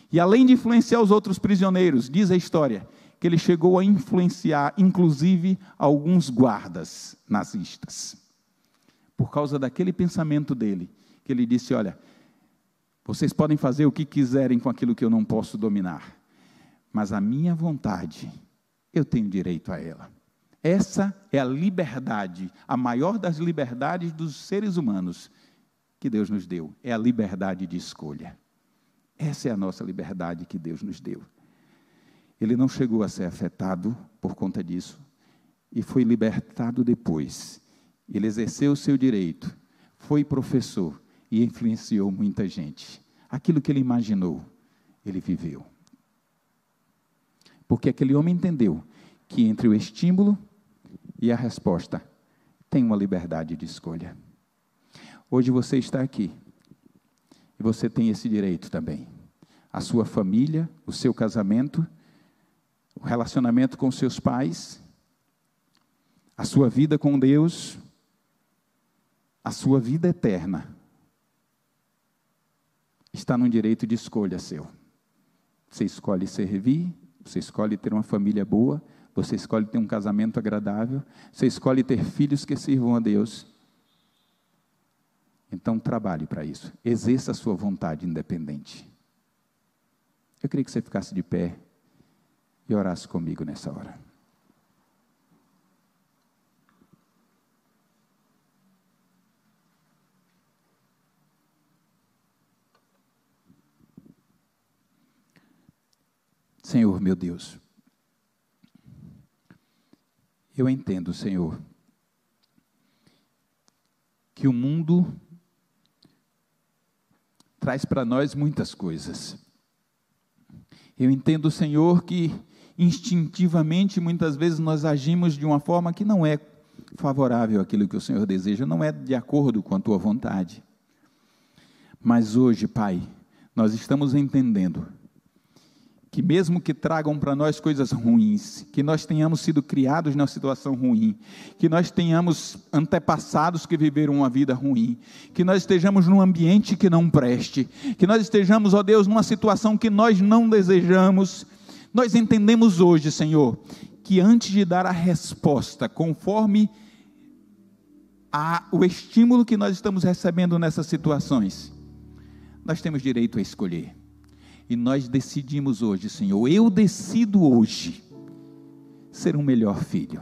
E além de influenciar os outros prisioneiros, diz a história, que ele chegou a influenciar, inclusive, alguns guardas nazistas. Por causa daquele pensamento dele, que ele disse: olha, vocês podem fazer o que quiserem com aquilo que eu não posso dominar, mas a minha vontade, eu tenho direito a ela. Essa é a liberdade, a maior das liberdades dos seres humanos que Deus nos deu, é a liberdade de escolha. Essa é a nossa liberdade que Deus nos deu. Ele não chegou a ser afetado por conta disso. e foi libertado depois. Ele exerceu o seu direito, foi professor e influenciou muita gente. Aquilo que ele imaginou, ele viveu. Porque aquele homem entendeu que entre o estímulo e a resposta tem uma liberdade de escolha. Hoje você está aqui e você tem esse direito também. A sua família, o seu casamento, o relacionamento com seus pais, a sua vida com Deus, a sua vida eterna, está num direito de escolha seu. Você escolhe servir, você escolhe ter uma família boa, você escolhe ter um casamento agradável, você escolhe ter filhos que sirvam a Deus. Então trabalhe para isso, exerça a sua vontade independente. Eu queria que você ficasse de pé e orasse comigo nessa hora. Senhor, meu Deus, eu entendo, Senhor, que o mundo traz para nós muitas coisas. Eu entendo, Senhor, que instintivamente, muitas vezes, nós agimos de uma forma que não é favorável àquilo que o Senhor deseja, não é de acordo com a Tua vontade. Mas hoje, Pai, nós estamos entendendo que mesmo que tragam para nós coisas ruins, que nós tenhamos sido criados numa situação ruim, que nós tenhamos antepassados que viveram uma vida ruim, que nós estejamos num ambiente que não preste, que nós estejamos, ó Deus, numa situação que nós não desejamos, nós entendemos hoje, Senhor, que antes de dar a resposta, conforme o estímulo que nós estamos recebendo nessas situações, nós temos direito a escolher. E nós decidimos hoje, Senhor, eu decido hoje ser um melhor filho.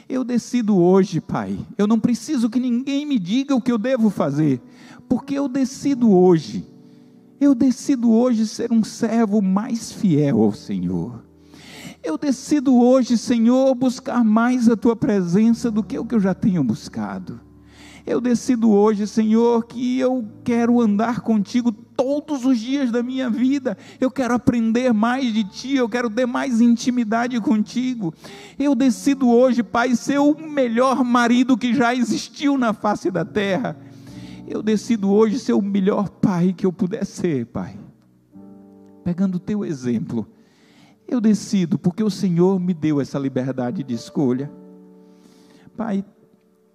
Eu decido hoje, Pai, eu não preciso que ninguém me diga o que eu devo fazer, porque eu decido hoje ser um servo mais fiel ao Senhor. Eu decido hoje, Senhor, buscar mais a Tua presença do que o que eu já tenho buscado. Eu decido hoje, Senhor, que eu quero andar contigo todos os dias da minha vida. Eu quero aprender mais de Ti, eu quero ter mais intimidade contigo. Eu decido hoje, Pai, ser o melhor marido que já existiu na face da terra. Eu decido hoje ser o melhor pai que eu puder ser, Pai. Pegando o Teu exemplo, eu decido, porque o Senhor me deu essa liberdade de escolha. Pai,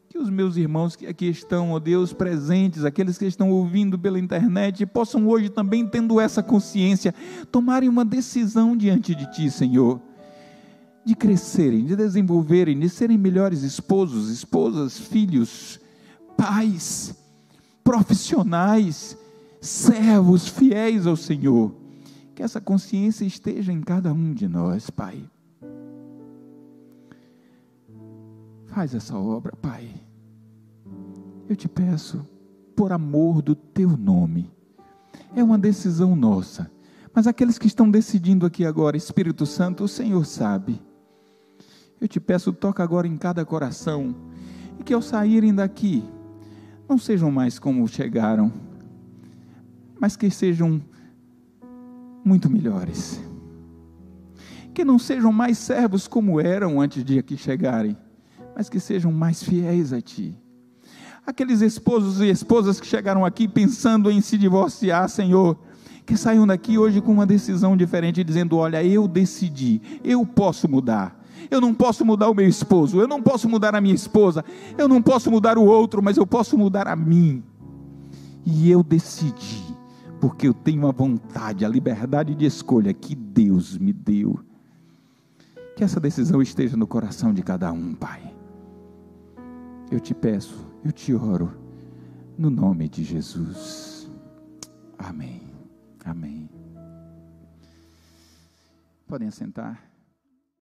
que os meus irmãos que aqui estão, ó Deus, presentes, aqueles que estão ouvindo pela internet, possam hoje também, tendo essa consciência, tomarem uma decisão diante de Ti, Senhor, de crescerem, de desenvolverem, de serem melhores esposos, esposas, filhos, pais, profissionais, servos fiéis ao Senhor. Que essa consciência esteja em cada um de nós, Pai. Faz essa obra, Pai. Eu te peço, por amor do Teu nome. É uma decisão nossa. Mas aqueles que estão decidindo aqui agora, Espírito Santo, o Senhor sabe. Eu te peço, toca agora em cada coração. E que ao saírem daqui, não sejam mais como chegaram, mas que sejam muito melhores. Que não sejam mais servos como eram antes de aqui chegarem, mas que sejam mais fiéis a Ti. Aqueles esposos e esposas que chegaram aqui pensando em se divorciar, Senhor, que saiam daqui hoje com uma decisão diferente, dizendo, olha, eu decidi, eu posso mudar. Eu não posso mudar o meu esposo, eu não posso mudar a minha esposa, eu não posso mudar o outro, mas eu posso mudar a mim. E eu decidi, porque eu tenho a vontade, a liberdade de escolha que Deus me deu. Que essa decisão esteja no coração de cada um, Pai. Eu te peço, eu te oro, no nome de Jesus. Amém. Amém. Podem sentar.